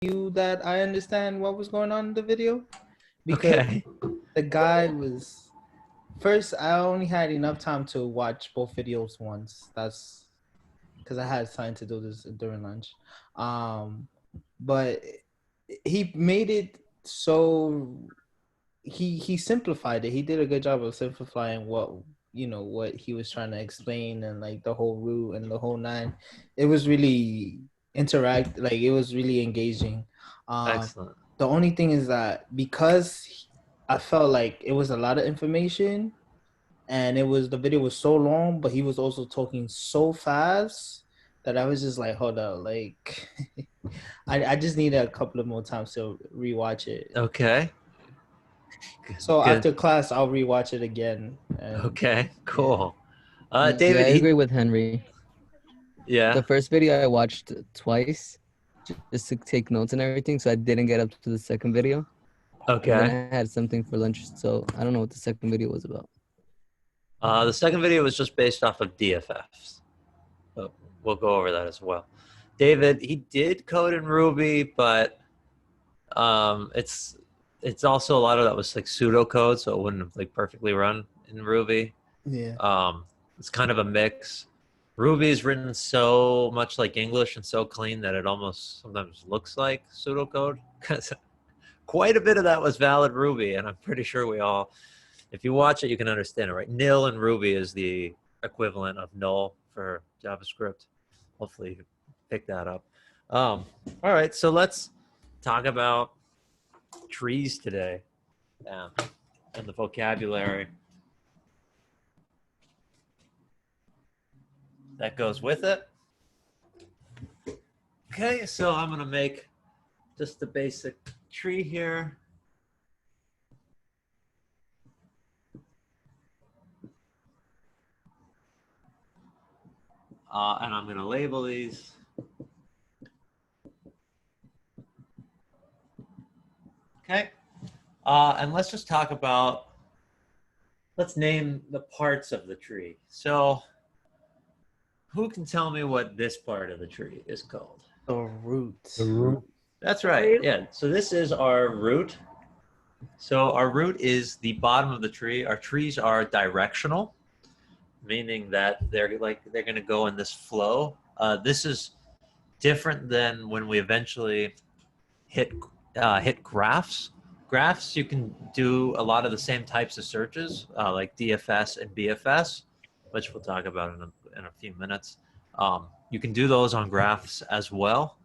you that I understand what was going on in the video because Okay. the guy was first. I only had enough time to watch both videos once. That's because I had time to do this during lunch. Um, but he made it so he simplified it. He did a good job of simplifying what he was trying to explain and like the whole route and the whole nine. It was really it was really engaging. Um, Excellent. the only thing is that because I felt like it was a lot of information and the video was so long, but he was also talking so fast that I was just like, hold up, like I just needed a couple of more times to rewatch it. Okay. So Good. after class, I'll rewatch it again. And Okay. yeah, Cool. Yeah, David, I agree with Henry. yeah. The first video I watched twice just to take notes and everything, so I didn't get up to the second video. And then Okay. I had something for lunch, so I don't know what the second video was about. The second video was just based off of DFFs. But we'll go over that as well. David, he did code in Ruby, but it's also a lot of that was like pseudocode, so it wouldn't have like perfectly run in Ruby. yeah, It's kind of a mix. Ruby is written so much like English and so clean that it almost sometimes looks like pseudocode. Quite a bit of that was valid Ruby, and I'm pretty sure if you watch it, you can understand it, right? Nil in Ruby is the equivalent of null for JavaScript. Hopefully you pick that up. All right, so let's talk about trees today and the vocabulary that goes with it. Okay, so I'm gonna make just the basic tree here. And I'm gonna label these. Okay, and let's just talk about, let's name the parts of the tree. So who can tell me what this part of the tree is called? the root. The root. That's right. Yeah. So this is our root. So our root is the bottom of the tree. Our trees are directional, meaning that they're going to go in this flow. This is different than when we eventually hit graphs. Graphs, you can do a lot of the same types of searches, like DFS and BFS, which we'll talk about in a few minutes. You can do those on graphs as well.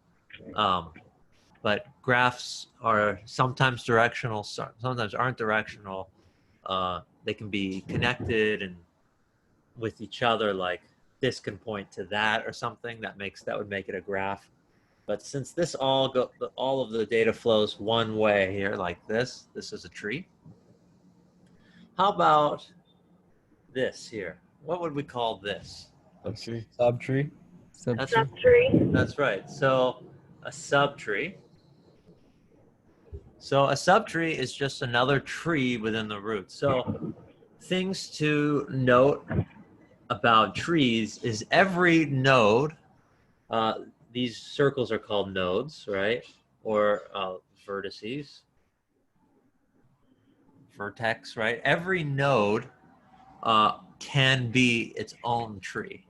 But graphs are sometimes directional, sometimes aren't directional. They can be connected and with each other, like this can point to that or something that would make it a graph. But since all of the data flows one way here, like this is a tree. How about this here? What would we call this? Subtree. Subtree. That's right. So a subtree. So a subtree is just another tree within the root. So things to note about trees is every node, these circles are called nodes, right? Or vertices, vertex, right? Every node can be its own tree.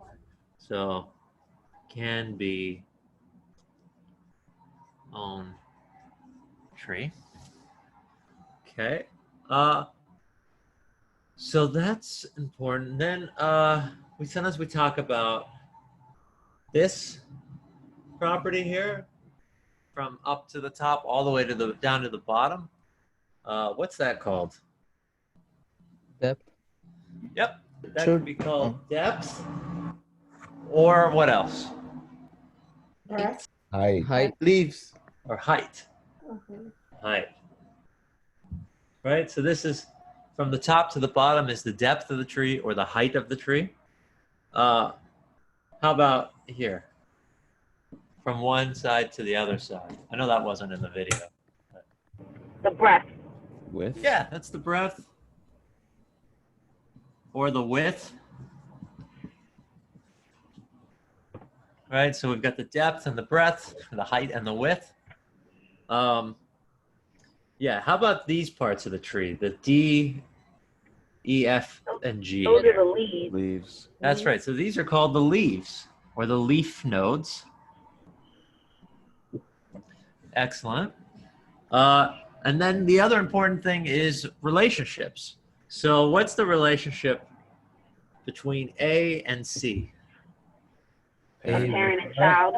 So can be own tree. Okay. So that's important. Then sometimes we talk about this property here from up to the top all the way to down to the bottom. What's that called? Depth. Yep. That could be called depth. Or what else? Height. Leaves. Or height. Height. Right? So this is from the top to the bottom is the depth of the tree or the height of the tree. How about here? From one side to the other side. I know that wasn't in the video. The breadth. Width. Yeah, that's the breadth. Or the width. Right, so we've got the depth and the breadth, the height and the width. Yeah, how about these parts of the tree? The D, E, F, and G. Those are the leaves. Leaves. That's right. So these are called the leaves or the leaf nodes. Excellent. And then the other important thing is relationships. So what's the relationship between A and C? A parent and child.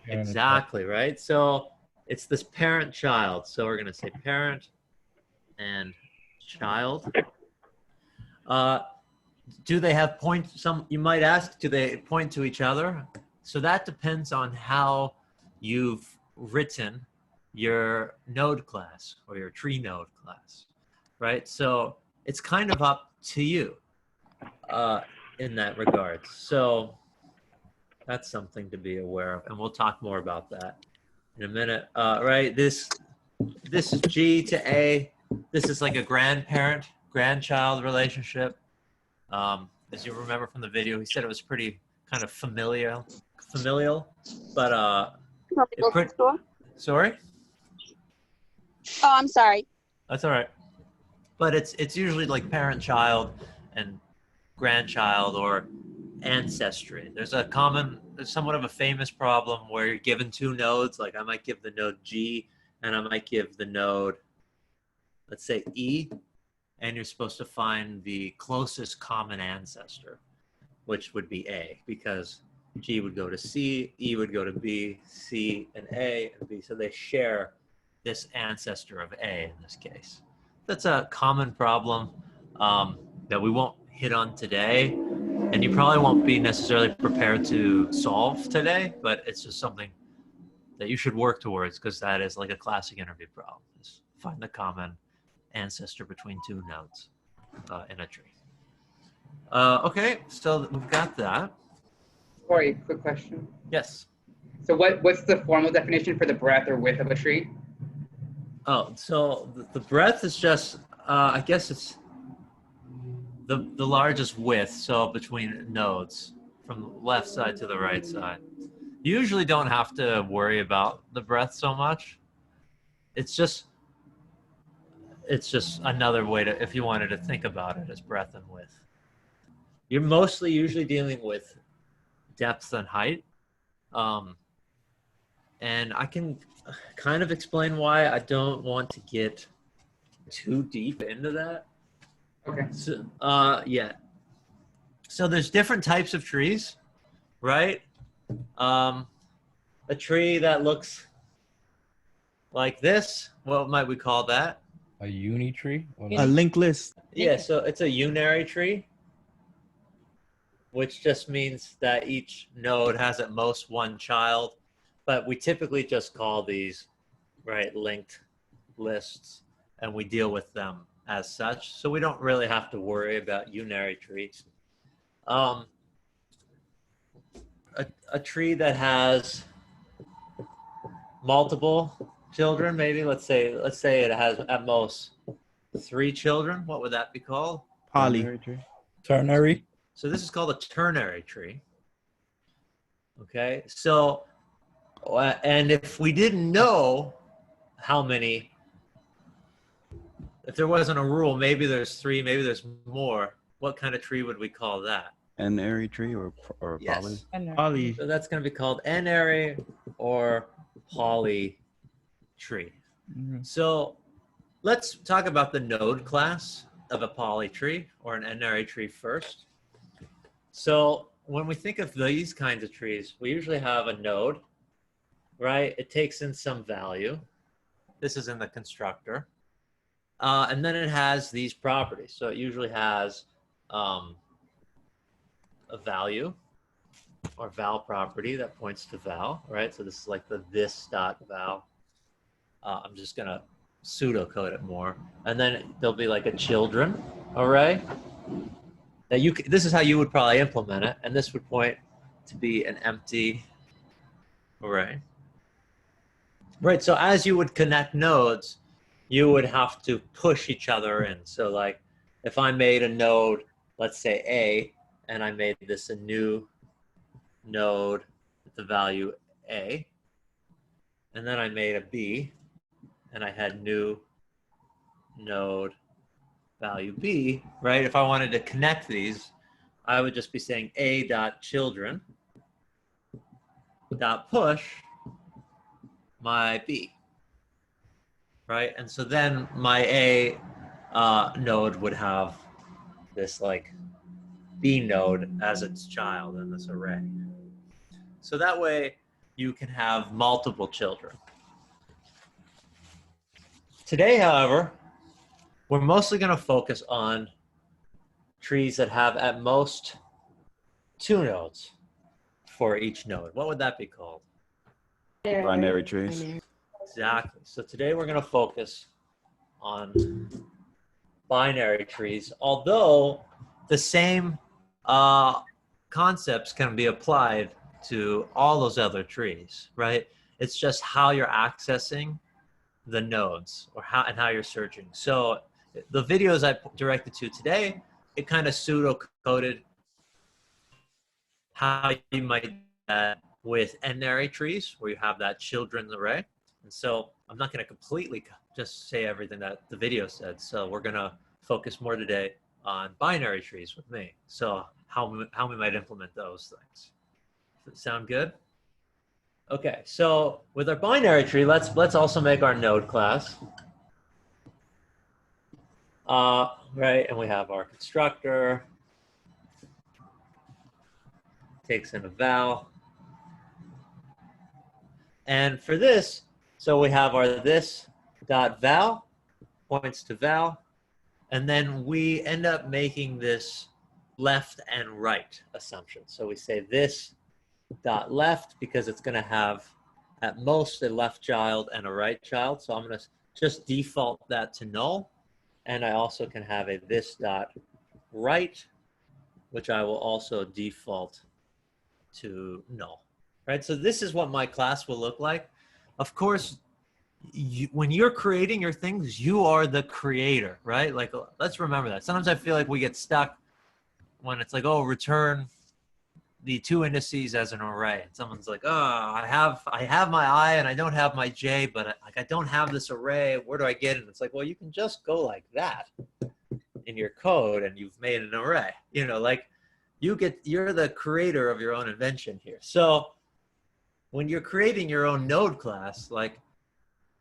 Exactly, right? So it's this parent-child. So we're going to say parent and child. Do they have you might ask, do they point to each other? So that depends on how you've written your node class or your tree node class, right? So it's kind of up to you in that regard. So that's something to be aware of, and we'll talk more about that in a minute. Right, this is G to A. This is like a grandchild relationship. As you remember from the video, he said it was pretty kind of familial, but sorry? Oh, I'm sorry. That's all right. But it's usually like parent-child and grandchild or ancestry. There's somewhat of a famous problem where you're given two nodes. Like I might give the node G and I might give the node, let's say E, and you're supposed to find the closest common ancestor, which would be A, because G would go to C, E would go to B, C and A and B. So they share this ancestor of A in this case. That's a common problem that we won't hit on today, and you probably won't be necessarily prepared to solve today, but it's just something that you should work towards, because that is like a classic interview problem, is find the common ancestor between two nodes in a tree. Okay, so we've got that. Corey, quick question. Yes. So what's the formal definition for the breadth or width of a tree? Oh, so the breadth is just, I guess it's the largest width, so between nodes, from the left side to the right side. You usually don't have to worry about the breadth so much. It's just another way to, if you wanted to think about it as breadth and width. You're mostly usually dealing with depth and height. And I can kind of explain why. I don't want to get too deep into that. Okay. So, yeah. So there's different types of trees, right? A tree that looks like this, what might we call that? A uni tree? A linked list. Yeah, so it's a unary tree, which just means that each node has at most one child, but we typically just call these, right, linked lists, and we deal with them as such. So we don't really have to worry about unary trees. A tree that has multiple children, maybe let's say it has at most 3 children. What would that be called? Poly. Ternary. So this is called a ternary tree. Okay, so and if we didn't know how many, if there wasn't a rule, maybe there's 3, maybe there's more, what kind of tree would we call that? N-ary tree or poly? Yes. Poly. So that's going to be called n-ary or poly tree. Mhm. So let's talk about the node class of a poly tree or an n-ary tree first. So when we think of these kinds of trees, we usually have a node, right? It takes in some value. This is in the constructor. And then it has these properties. So it usually has a value or val property that points to val, right? So this is like the this dot val. I'm just gonna pseudocode it more. And then there'll be like a children array. That this is how you would probably implement it, and this would point to be an empty array. Right, so as you would connect nodes, you would have to push each other in. So like if I made a node, let's say A, and I made this a new node with the value A, and then I made a B, and I had new node value B, right? If I wanted to connect these, I would just be saying A dot children dot push my B, right? And so then my A node would have this like B node as its child in this array. So that way you can have multiple children. Today, however, we're mostly going to focus on trees that have at most 2 nodes for each node. What would that be called? Binary trees. Exactly. So today we're going to focus on binary trees, although the same concepts can be applied to all those other trees, right? It's just how you're accessing the nodes or how you're searching. So the videos I directed to today, it kind of pseudo-coded how you might do that with n-ary trees where you have that children's array. And so I'm not going to completely just say everything that the video said. So we're going to focus more today on binary trees with me. So how we might implement those things. Does that sound good? Okay, so with our binary tree, let's also make our node class. Right, and we have our constructor, takes in a val. And for this, so we have our this dot val, points to val, and then we end up making this left and right assumption. So we say this dot left because it's going to have at most a left child and a right child. So I'm going to just default that to null. And I also can have a this dot right, which I will also default to null, right? So this is what my class will look like. Of course, when you're creating your things, you are the creator, right? Like, let's remember that. Sometimes I feel like we get stuck when it's like, oh, return the 2 indices as an array. And someone's like, oh, I have my I and I don't have my J, but I don't have this array. Where do I get it? And it's like, well, you can just go like that in your code and you've made an array. You know, like you're the creator of your own invention here. So when you're creating your own node class, like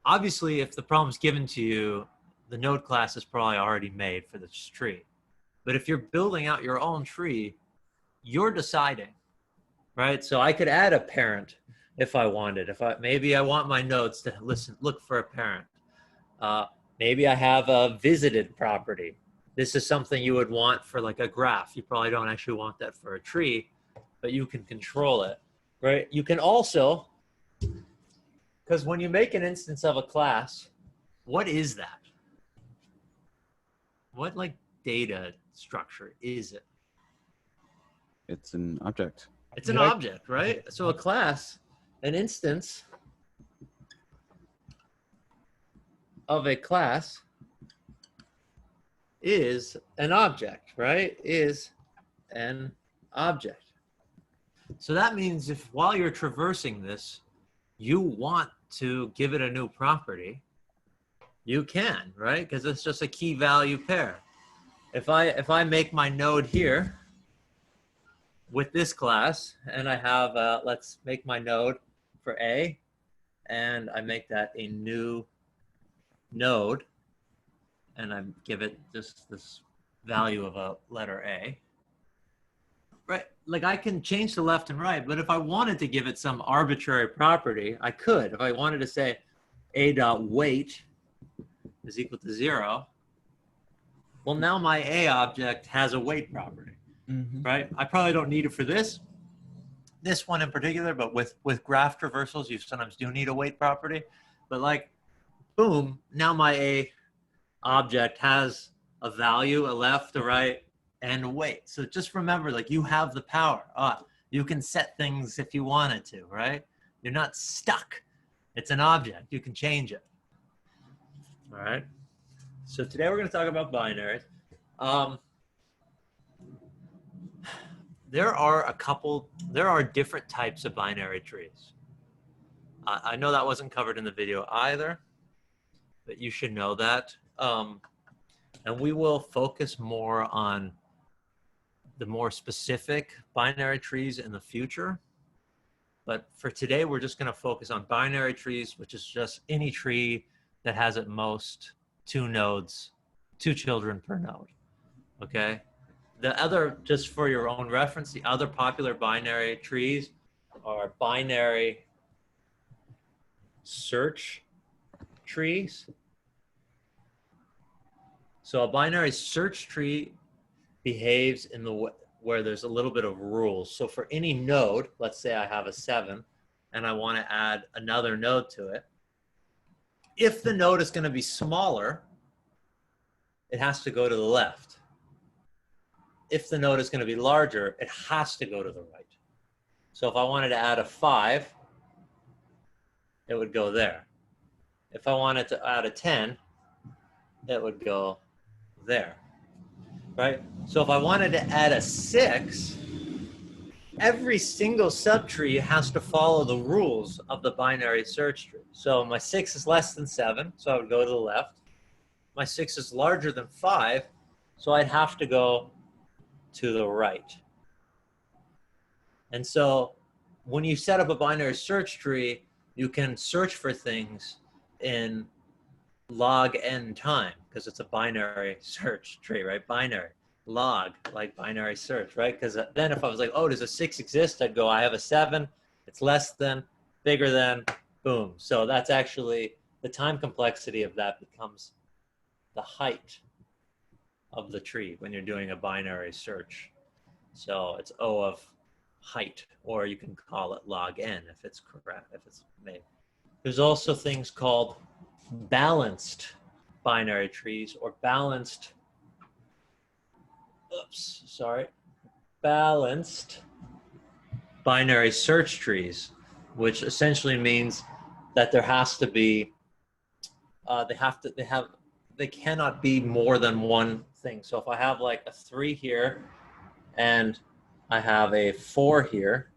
obviously if the problem's given to you, the node class is probably already made for this tree. But if you're building out your own tree, you're deciding, right? So I could add a parent if I wanted. Maybe I want my nodes to look for a parent. Maybe I have a visited property. This is something you would want for like a graph. You probably don't actually want that for a tree, but you can control it, right? You can also, because when you make an instance of a class, what is that? What like data structure is it? It's an object. It's an object, right? So a class, an instance of a class is an object, right? Is an object. So that means if while you're traversing this, you want to give it a new property, you can, right? Because it's just a key value pair. If I make my node here with this class, and I have, let's make my node for A, and I make that a new node, and I give it just this value of a letter A, right? Like I can change the left and right, but if I wanted to give it some arbitrary property, I could. If I wanted to say A dot weight is equal to 0, well, now my A object has a weight property. Right? I probably don't need it for this one in particular, but with graph traversals, you sometimes do need a weight property. But like, boom, now my A object has a value, a left, a right, and a weight. So just remember, like you have the power. You can set things if you wanted to, right? You're not stuck. It's an object. You can change it. All right. So today we're going to talk about binaries. There are different types of binary trees. I know that wasn't covered in the video either. but you should know that. And we will focus more on the more specific binary trees in the future. But for today, we're just going to focus on binary trees, which is just any tree that has at most 2 nodes, 2 children per node. Okay? The other, just for your own reference, the other popular binary trees are binary search trees. So a binary search tree behaves in the where there's a little bit of rules. So for any node, let's say I have a 7 and I want to add another node to it. If the node is going to be smaller, it has to go to the left. If the node is going to be larger, it has to go to the right. So if I wanted to add a 5, it would go there. If I wanted to add a 10, it would go there, right? So if I wanted to add a 6, every single subtree has to follow the rules of the binary search tree. So my 6 is less than 7, so I would go to the left. My 6 is larger than 5, so I'd have to go to the right. And so when you set up a binary search tree, you can search for things in log n time, because it's a binary search tree, right? Binary. Log, like binary search, right? Because then if I was like, oh, does a 6 exist? I'd go, I have a 7. It's less than, bigger than, boom. So that's actually, the time complexity of that becomes the height of the tree when you're doing a binary search. So it's O of height, or you can call it log n if it's correct, if it's made. There's also things called balanced binary trees, or balanced, balanced binary search trees, which essentially means that there has to be, they cannot be more than one thing. So if I have like a 3 here and I have a 4 here,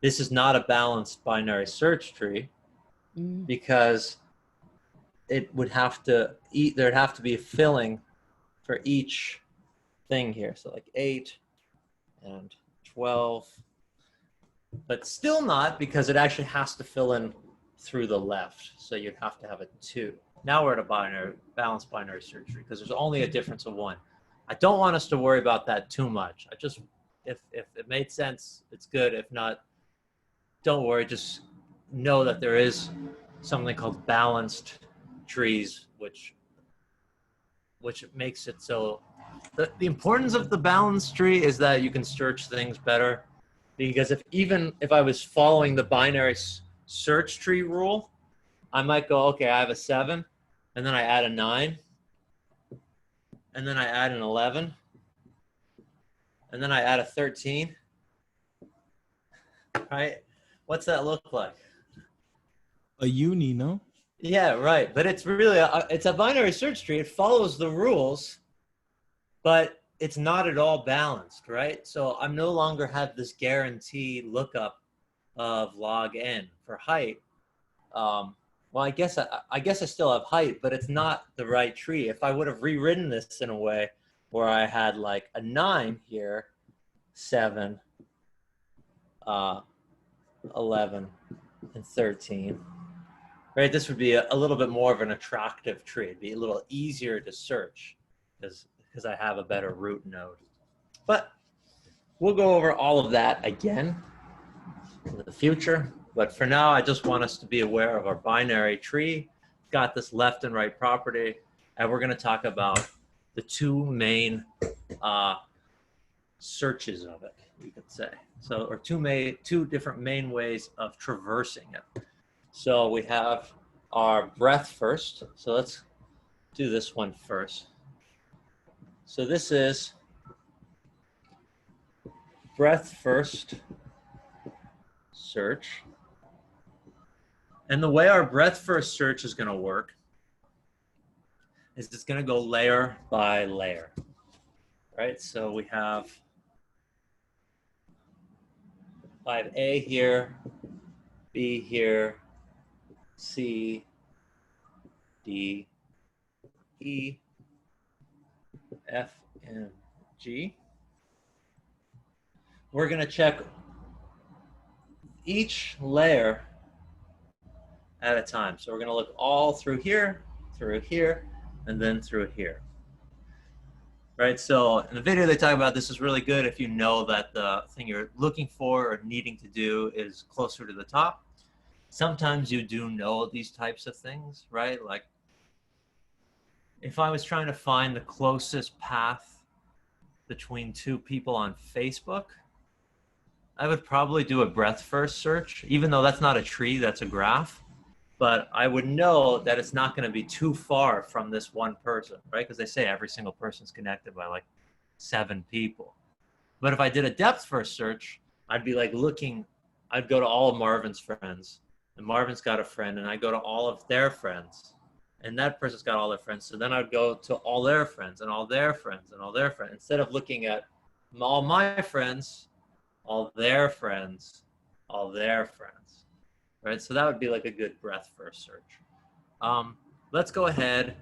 this is not a balanced binary search tree, because it would have to there'd have to be a filling for each thing here. So like 8 and 12, but still not, because it actually has to fill in through the left. So you'd have to have a 2. Now we're at a balanced binary search tree, because there's only a difference of 1. I don't want us to worry about that too much. I just, if it made sense, it's good. If not, don't worry. Just know that there is something called balanced trees, which makes it so. The importance of the balanced tree is that you can search things better, because even if I was following the binary search tree rule, I might go, okay, I have a 7, and then I add a 9, and then I add an 11, and then I add a 13, right? What's that look like? A uni, no? Yeah, right. But it's really, it's a binary search tree. It follows the rules, but it's not at all balanced, right? So I'm no longer have this guaranteed lookup of log n for height. Well, I guess I still have height, but it's not the right tree. If I would have rewritten this in a way where I had like a 9 here, 7, 11, and 13, right? This would be a little bit more of an attractive tree. It'd be a little easier to search because I have a better root node. But we'll go over all of that again in the future. But for now, I just want us to be aware of our binary tree. Got this left and right property, and we're going to talk about the 2 main searches of it, you could say. So, or 2 different main ways of traversing it. So we have our breadth first. So let's do this one first. So this is breadth first search. And the way our breadth first search is going to work is it's going to go layer by layer, right? So we have A here, B here, C, D, E, F, and G. We're going to check each layer at a time. So we're going to look all through here, and then through here. Right, so in the video they talk about this is really good if you know that the thing you're looking for or needing to do is closer to the top. Sometimes you do know these types of things, right? Like if I was trying to find the closest path between two people on Facebook, I would probably do a breadth first search, even though that's not a tree, that's a graph. But I would know that it's not going to be too far from this one person, right? Because they say every single person's connected by like 7 people. But if I did a depth first search, I'd be like looking, I'd go to all of Marvin's friends, and Marvin's got a friend, and I go to all of their friends, and that person's got all their friends. So then I'd go to all their friends and all their friends and all their friends, instead of looking at all my friends, all their friends, all their friends. Right, so that would be like a good breadth first search. Let's go ahead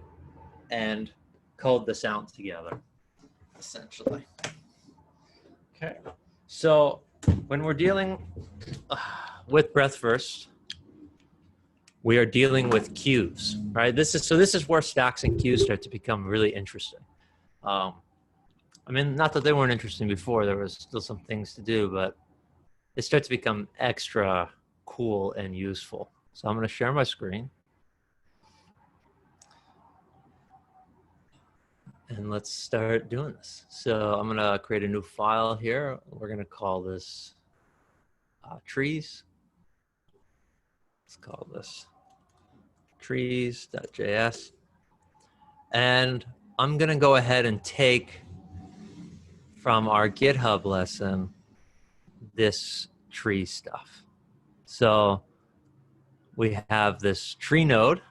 and code this out together, essentially. Okay, so when we're dealing with breadth first, we are dealing with queues, right? This is where stacks and queues start to become really interesting. I mean, not that they weren't interesting before, there was still some things to do, but they start to become extra cool and useful. So I'm going to share my screen. And let's start doing this. So I'm going to create a new file here. We're going to call this trees. Let's call this trees.js. And I'm going to go ahead and take from our GitHub lesson this tree stuff. So we have this tree node,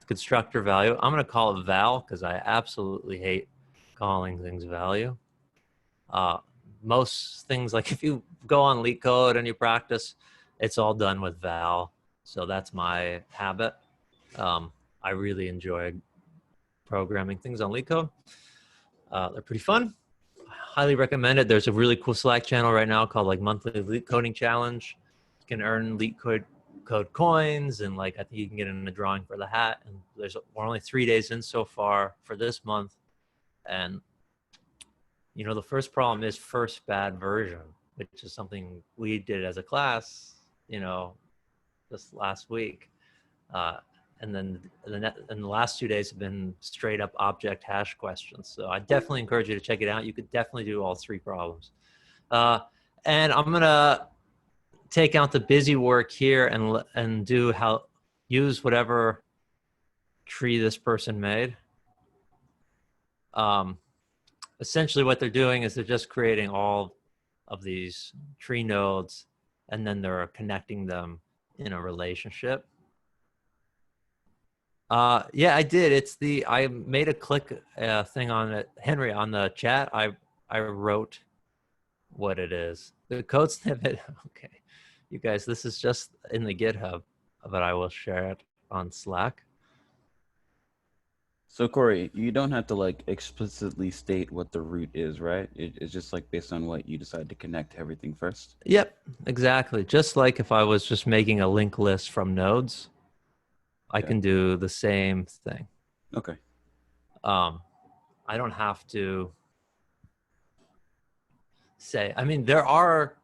constructor value. I'm going to call it val because I absolutely hate calling things value. Most things, like if you go on LeetCode and you practice, it's all done with val. So that's my habit. I really enjoy programming things on LeetCode. They're pretty fun. Highly recommend it. There's a really cool Slack channel right now called like Monthly LeetCoding Challenge. You can earn LeetCode coins, and like I think you can get in a drawing for the hat. And we're only 3 days in so far for this month. And you know, the first problem is first bad version, which is something we did as a class, you know, this last week. And then the last 2 days have been straight up object hash questions. So I definitely encourage you to check it out. You could definitely do all 3 problems. And I'm gonna take out the busy work here and use whatever tree this person made. Essentially what they're doing is they're just creating all of these tree nodes, and then they're connecting them in a relationship. Yeah, I did. I made a click thing on it. Henry, on the chat, I wrote what it is. The code snippet, okay. You guys, this is just in the GitHub, but I will share it on Slack. So Corey, you don't have to like explicitly state what the root is, right? It's just like based on what you decide to connect everything first. Yep, exactly. Just like if I was just making a linked list from nodes, I can do the same thing. Okay. I don't have to say, I mean, there are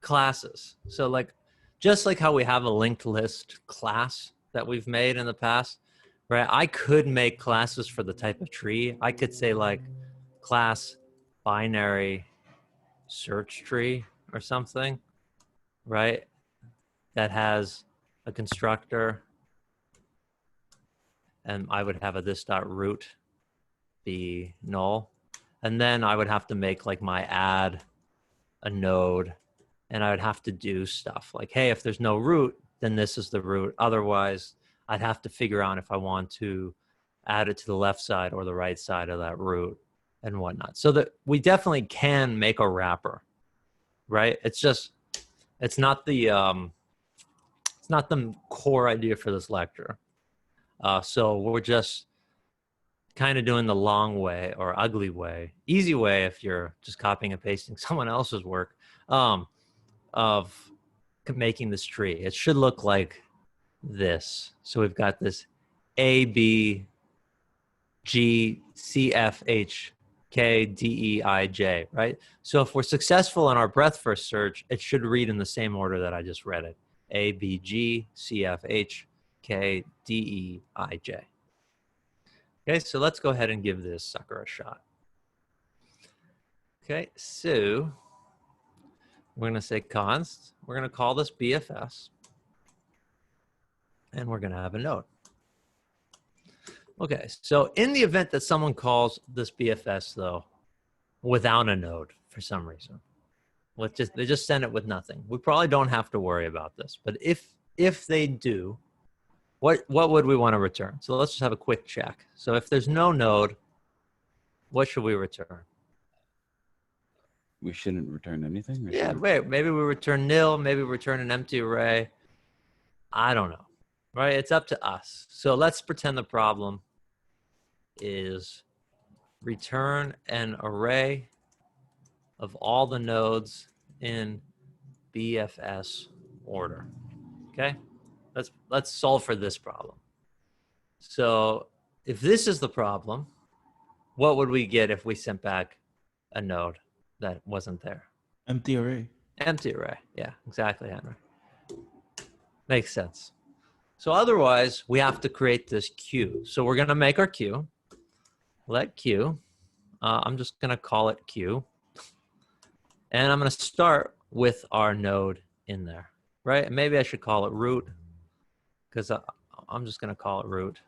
classes. So like, just like how we have a linked list class that we've made in the past, right? I could make classes for the type of tree. I could say like class binary search tree or something, right? That has a constructor, and I would have a this.root be null. And then I would have to make like my add a node, and I would have to do stuff like, hey, if there's no root, then this is the root. Otherwise, I'd have to figure out if I want to add it to the left side or the right side of that root and whatnot. So that we definitely can make a wrapper, right? It's just, it's not the core idea for this lecture. So we're just kind of doing the long way or ugly way, easy way if you're just copying and pasting someone else's work, of making this tree. It should look like this. So we've got this A, B, G, C, F, H, K, D, E, I, J, right? So if we're successful in our breadth first search, it should read in the same order that I just read it. A, B, G, C, F, H, K, D, E, I, J. Okay, so let's go ahead and give this sucker a shot. Okay, so we're going to say const. We're going to call this BFS. And we're going to have a node. Okay, so in the event that someone calls this BFS, though, without a node for some reason, they just send it with nothing. We probably don't have to worry about this. But if they do, what would we want to return? So let's just have a quick check. So if there's no node, what should we return? We shouldn't return anything? Yeah, wait, maybe we return nil, maybe we return an empty array. I don't know, right? It's up to us. So let's pretend the problem is return an array of all the nodes in BFS order, okay? Let's solve for this problem. So if this is the problem, what would we get if we sent back a node that wasn't there? Empty array. Empty array. Yeah, exactly, Henry. Makes sense. So otherwise, we have to create this queue. So we're going to make our queue. Let queue. I'm just going to call it queue. And I'm going to start with our node in there, right? And maybe I should call it root, because I'm just going to call it root.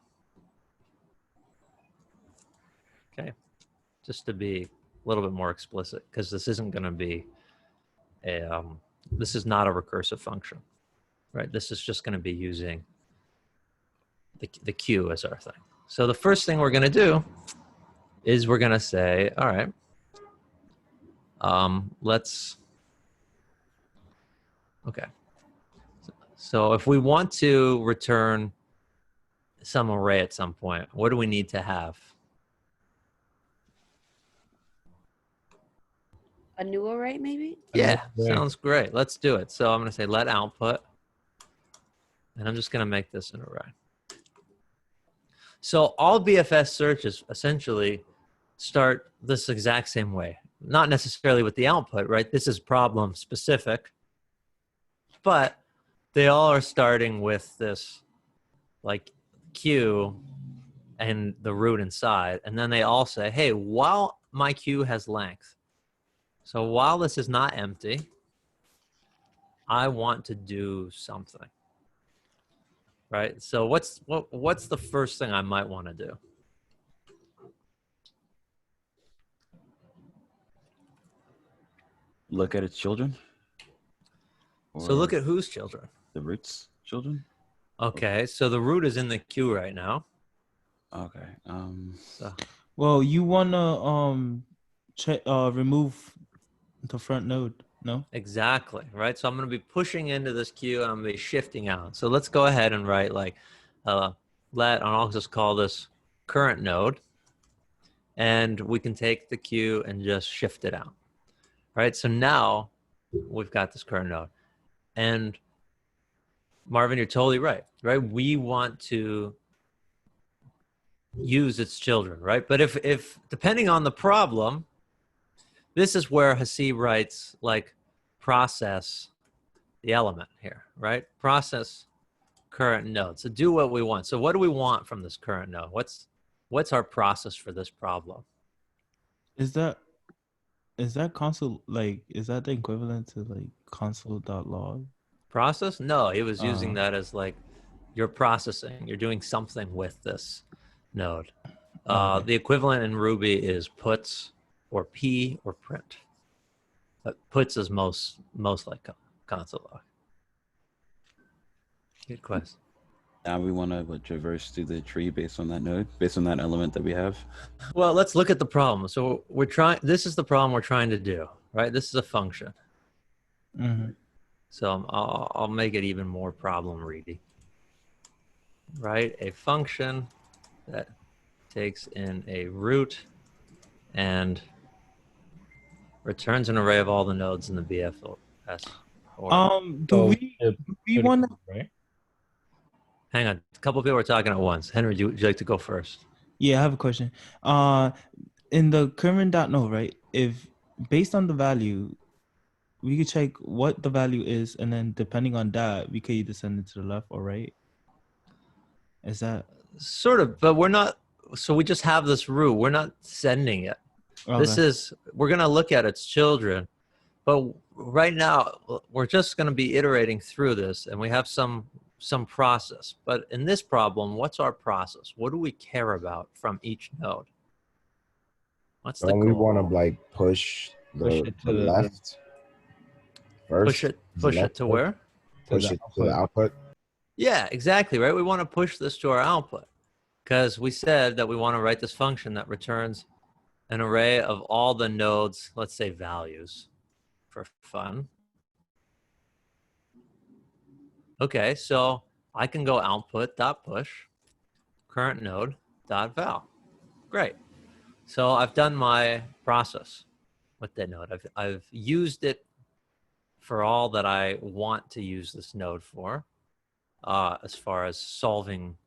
Okay, just to be a little bit more explicit, because this isn't going to be this is not a recursive function, right? This is just going to be using the queue as our thing. So the first thing we're going to do is we're going to say, all right, okay. So if we want to return some array at some point, what do we need to have? A new array, maybe? Yeah, sounds great. Let's do it. So I'm going to say let output, and I'm just going to make this an array. So all BFS searches essentially start this exact same way. Not necessarily with the output, right? This is problem specific, but they all are starting with this like queue and the root inside. And then they all say, hey, while my queue has length, so while this is not empty, I want to do something, right? So what's the first thing I might want to do? Look at its children? So look at whose children? The root's children? Okay, so the root is in the queue right now. Okay. Well, you wanna remove the front node, no? Exactly, right? So I'm going to be pushing into this queue and I'm going to be shifting out. So let's go ahead and write like and I'll just call this current node. And we can take the queue and just shift it out. Right? So now we've got this current node. And Marvin, you're totally right? We want to use its children, right? But if depending on the problem, this is where Haseeb writes like process the element here, right? Process current node. So do what we want. So what do we want from this current node? What's our process for this problem? Is that console, like, is that the equivalent to like console.log? Process? No, he was using that as like you're processing. You're doing something with this node. The equivalent in Ruby is puts or p or print. But puts is most like console log. Good question. Now we want to traverse through the tree based on that node, based on that element that we have. Well, let's look at the problem. So this is the problem we're trying to do, right? This is a function. Mm-hmm. So I'll make it even more problem ready. write a function that takes in a root and returns an array of all the nodes in the BFS order. Do So we it's pretty want to? cool, right? Hang on, a couple of people are talking at once. Henry, would you like to go first? Yeah, I have a question. In the current.node, right? If based on the value, we could check what the value is, and then depending on that, we could either send it to the left or right. Is that Sort of, but we're not. So we just have this root. We're not sending it. This okay? is, we're going to look at its children, but right now we're just going to be iterating through this, and we have some process. But in this problem, what's our process? What do we care about from each node? What's the Don't we goal? want to like push Push the it to the left first? Push it left to foot, where? Push it to the output. Yeah, exactly, right? We want to push this to our output because we said that we want to write this function that returns an array of all the nodes, let's say values for fun. Okay, so I can go output.push current node.val. Great. So I've done my process with that node. I've used it for all that I want to use this node for, as far as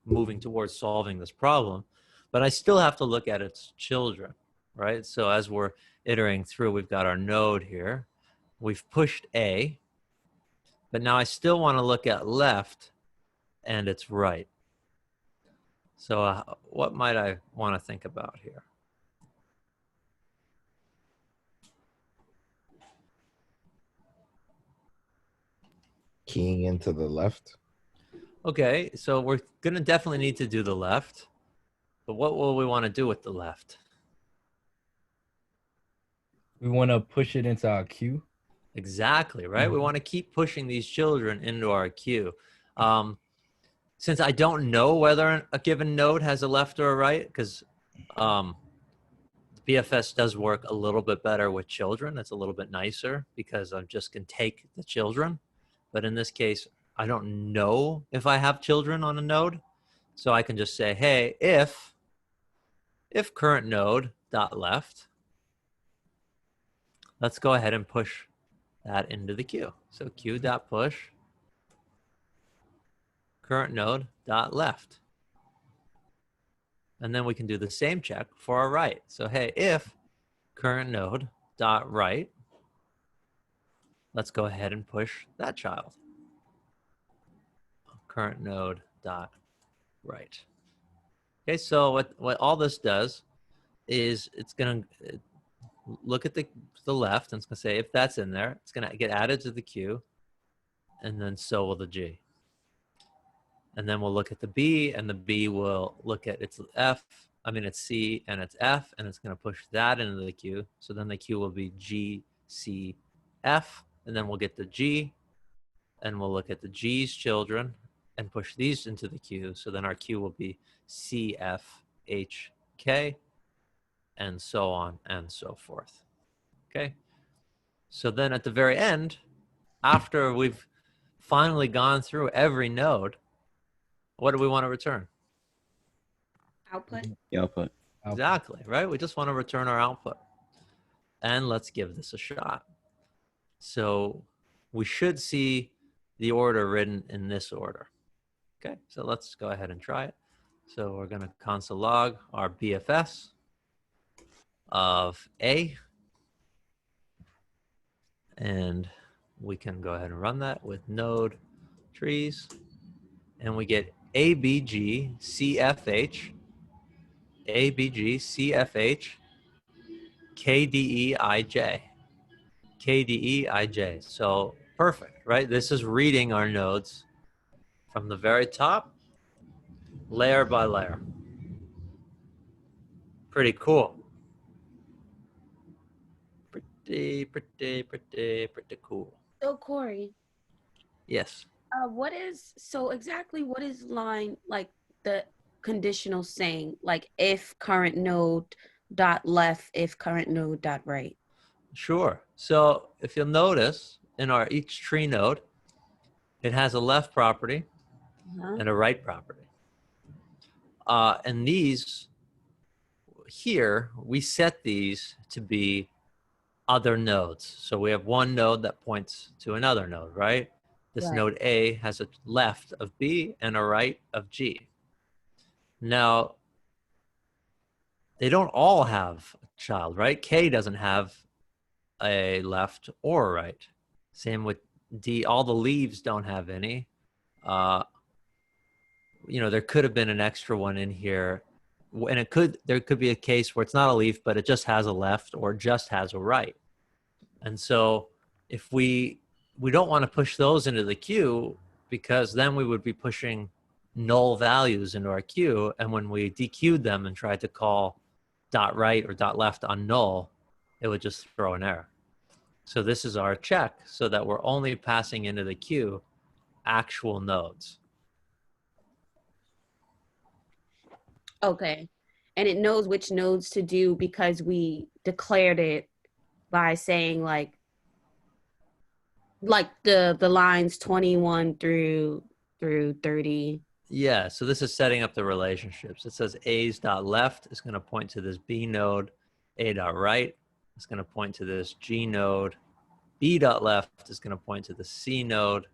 moving towards solving this problem. But I still have to look at its children, right? So as we're iterating through, we've got our node here. We've pushed A, but now I still want to look at left and its right. So what might I want to think about here? Keying into the left. Okay, so we're going to definitely need to do the left, but what will we want to do with the left? We want to push it into our queue. Exactly, right? We want to keep pushing these children into our queue. Since I don't know whether a given node has a left or a right, because BFS does work a little bit better with children. It's a little bit nicer because I just can take the children. But in this case, I don't know if I have children on a node. So I can just say, hey, if current node dot left, let's go ahead and push that into the queue. So queue dot push current node dot left. And then we can do the same check for our right. So hey, if current node dot right, let's go ahead and push that child. Current node dot right. Okay, so what all this does is it's gonna look at the left and it's gonna say if that's in there, it's gonna get added to the queue, and then so will the G. And then we'll look at the B, and the B will look at its its C and its F, and it's gonna push that into the queue. So then the queue will be G, C, F, and then we'll get the G, and we'll look at the G's children and push these into the queue. So then our queue will be C, F, H, K, and so on and so forth. Okay. So then at the very end, after we've finally gone through every node, what do we want to return? Output. The output. Exactly, right? We just want to return our output. And let's give this a shot. So we should see the order written in this order. Okay, so let's go ahead and try it. So we're going to console log our BFS of A. And we can go ahead and run that with node trees. And we get ABG CFH, ABG CFH, KDEIJ, KDEIJ. So perfect, right? This is reading our nodes from the very top, layer by layer. Pretty cool. Pretty cool. So Corey, Yes. what is line like the conditional saying, like if current node dot left, if current node dot right? Sure. So if you'll notice in our each tree node, it has a left property and a right property. And these here, we set these to be other nodes. So we have one node that points to another node, right? This Right. node A has a left of B and a right of G. Now, they don't all have a child, right? K doesn't have a left or a right. Same with D. All the leaves don't have any. There could have been an extra one in here, and there could be a case where it's not a leaf, but it just has a left or just has a right. And so if we don't want to push those into the queue, because then we would be pushing null values into our queue, and when we dequeued them and tried to call dot right or dot left on null, it would just throw an error. So this is our check, so that we're only passing into the queue actual nodes. Okay. And it knows which nodes to do because we declared it by saying like the lines 21 through 30. Yeah, so this is setting up the relationships. It says A's dot left is going to point to this B node. A dot right is going to point to this G node. B dot left is going to point to the C node.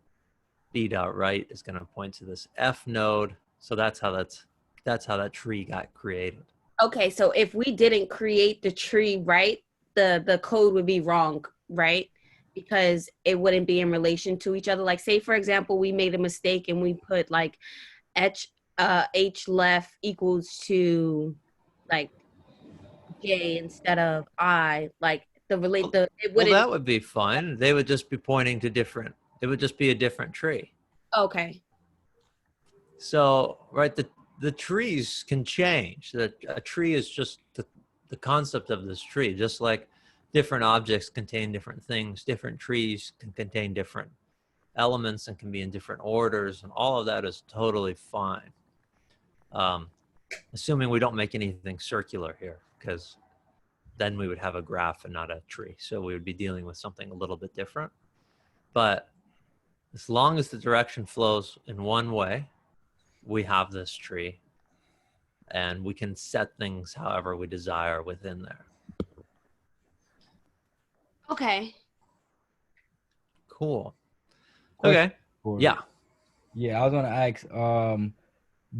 B dot right is going to point to this F node. So that's how that tree got created. Okay, so if we didn't create the tree right, the code would be wrong, right? Because it wouldn't be in relation to each other. Like, say for example, we made a mistake and we put like H left equals to like J instead of I. Like it wouldn't. Well, that would be fine. They would just be pointing to different. It would just be a different tree. Okay. So, right, the trees can change. A tree is just the concept of this tree. Just like different objects contain different things, different trees can contain different elements and can be in different orders, and all of that is totally fine. Assuming we don't make anything circular here, because then we would have a graph and not a tree. So we would be dealing with something a little bit different. But as long as the direction flows in one way, we have this tree, and we can set things however we desire within there. Okay. Cool. Question Okay. for- Yeah. Yeah, I was gonna ask,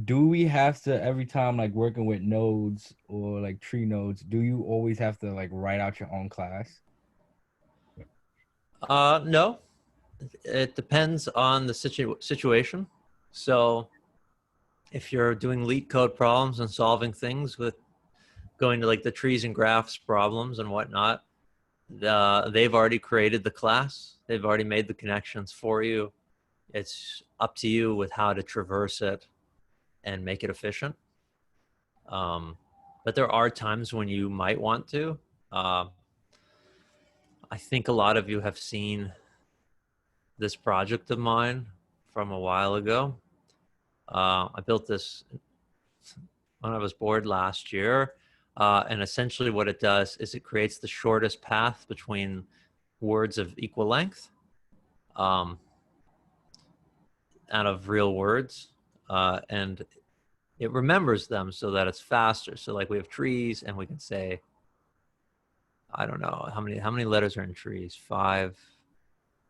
do we have to, every time like working with nodes or like tree nodes, do you always have to like write out your own class? No. It depends on the situation. So if you're doing leak code problems and solving things with going to like the trees and graphs problems and whatnot, they've already created the class. They've already made the connections for you. It's up to you with how to traverse it and make it efficient. But there are times when you might want to. I think a lot of you have seen this project of mine from a while ago. I built this when I was bored last year. And essentially what it does is it creates the shortest path between words of equal length out of real words. And it remembers them so that it's faster. So like we have trees and we can say, I don't know, how many letters are in trees? 5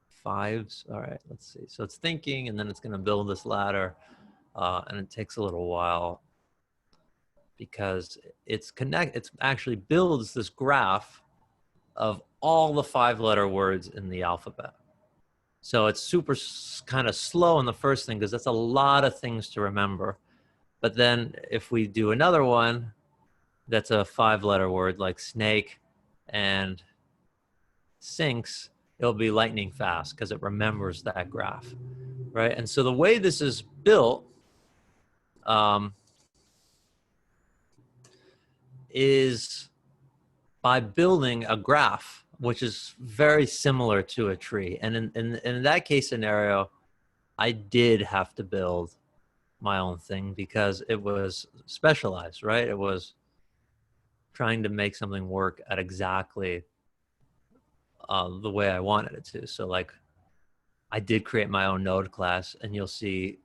fives. All right, let's see. So it's thinking, and then it's going to build this ladder. And it takes a little while because it actually builds this graph of all the 5-letter words in the alphabet. So it's super kind of slow in the first thing because that's a lot of things to remember. But then if we do another one that's a 5-letter word like snake and sinks, it'll be lightning fast because it remembers that graph, right? And so the way this is built is by building a graph, which is very similar to a tree. And in that case scenario, I did have to build my own thing because it was specialized, right? It was trying to make something work at exactly the way I wanted it to. So like I did create my own node class, and you'll see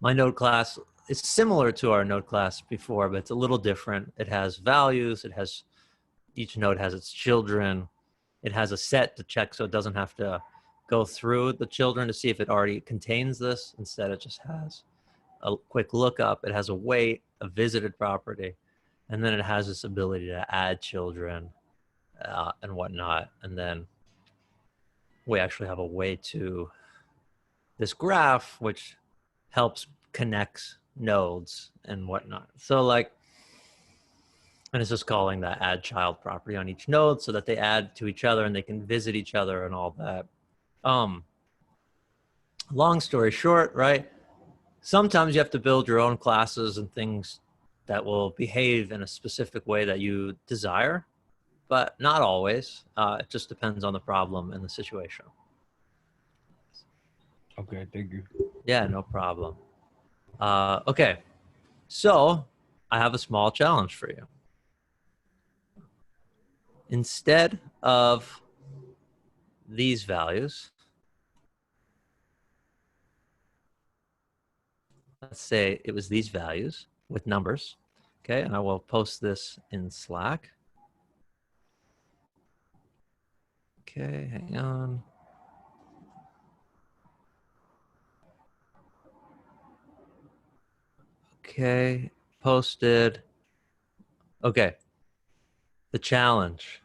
my node class it's similar to our node class before, but it's a little different. It has values. Each node has its children. It has a set to check, so it doesn't have to go through the children to see if it already contains this. Instead, it just has a quick lookup. It has a weight, a visited property, and then it has this ability to add children and whatnot. And then we actually have a way to this graph, which helps connect nodes and whatnot. So like, and it's just calling that add child property on each node so that they add to each other and they can visit each other and all that. Long story short, right? Sometimes you have to build your own classes and things that will behave in a specific way that you desire, but not always. It just depends on the problem and the situation. Okay, thank you. Yeah, no problem. Okay, so I have a small challenge for you. Instead of these values, let's say it was these values with numbers, okay? And I will post this in Slack. Okay, hang on. Okay, posted. Okay, the challenge.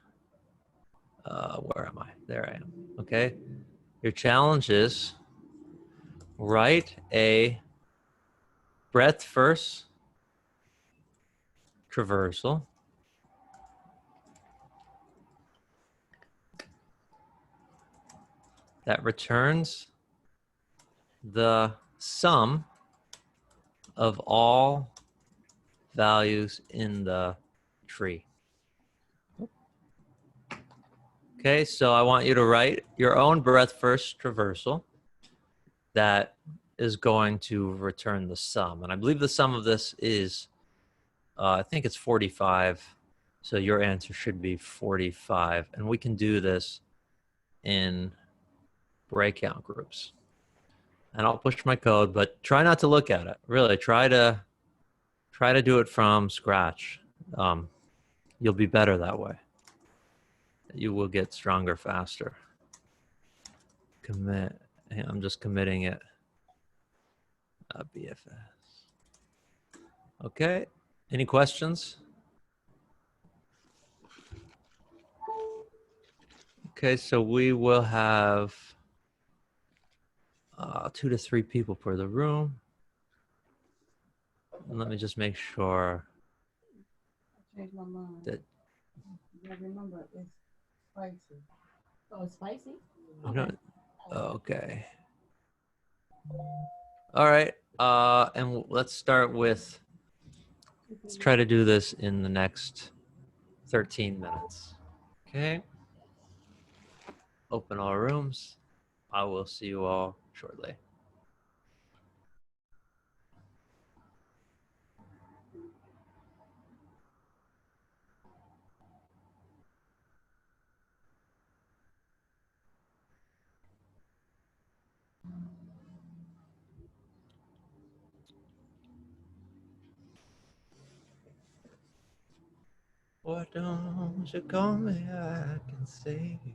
Where am I? There I am. Okay, your challenge is write a breadth first traversal that returns the sum of all values in the tree. Okay, so I want you to write your own breadth first traversal that is going to return the sum. And I believe the sum of this is, I think it's 45. So your answer should be 45. And we can do this in breakout groups. And I'll push my code, but try not to look at it. Really, try to do it from scratch. You'll be better that way. You will get stronger faster. Commit. I'm just committing it. BFS. Okay. Any questions? Okay, so we will have 2 to 3 people per the room. And let me just make sure Change my mind. that. I remember it's spicy. Oh, it's spicy? Okay. All right. And let's start with. Let's try to do this in the next 13 minutes. Okay. Open all rooms. I will see you all shortly. Why don't you call me? I can save you.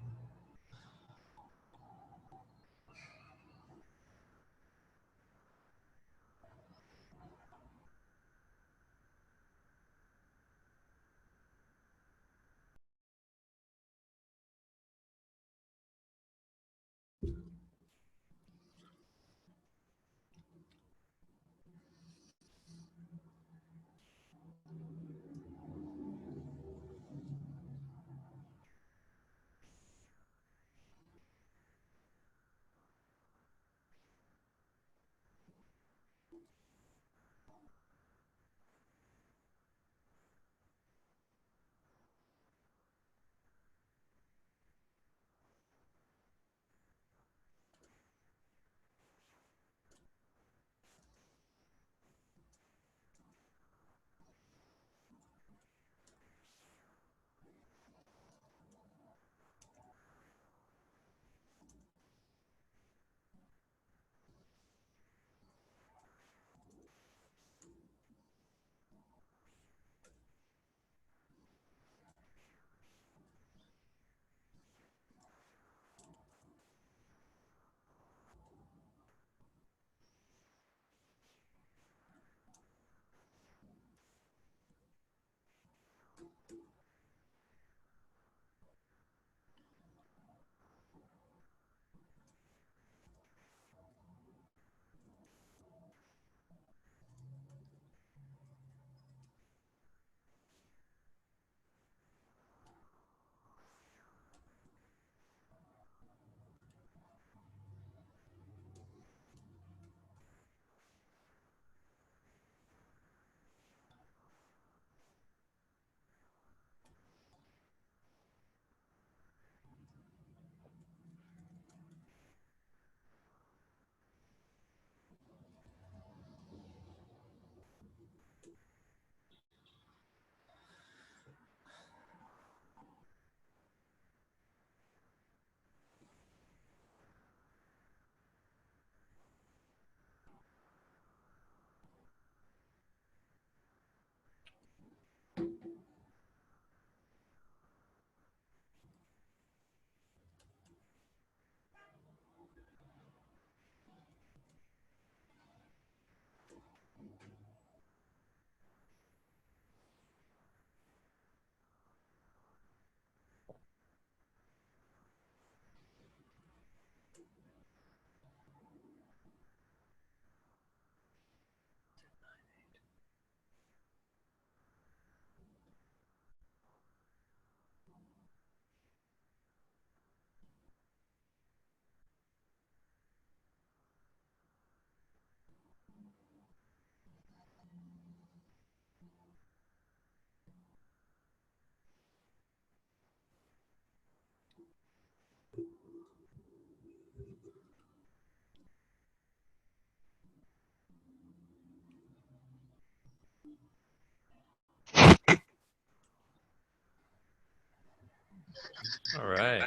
All right.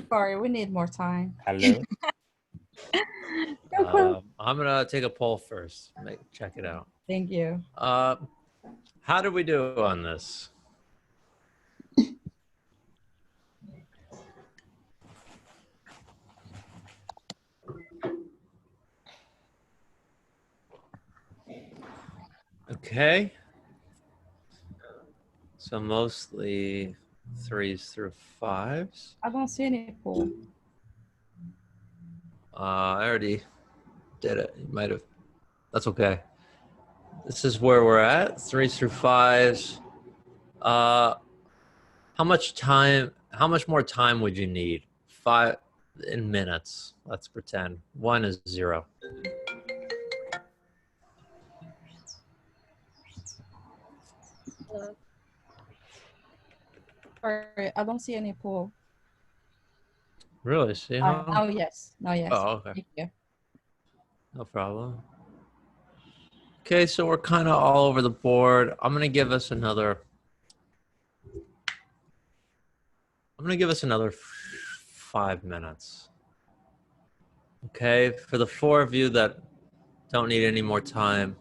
Sorry, we need more time. Hello. I'm gonna take a poll first. Check it out. Thank you. How did we do on this? Okay. So mostly 3s through 5s. I don't see any pool. I already did it. You might have. That's okay. This is where we're at. 3s through 5s. How much more time would you need? 5 in minutes. Let's pretend. 1 is 0. Sorry, I don't see any pool. Really? See how? Oh, yes. No, yes. Oh, okay. Thank you. No problem. Okay, so we're kind of all over the board. I'm gonna give us another 5 minutes. Okay, for the 4 of you that don't need any more time,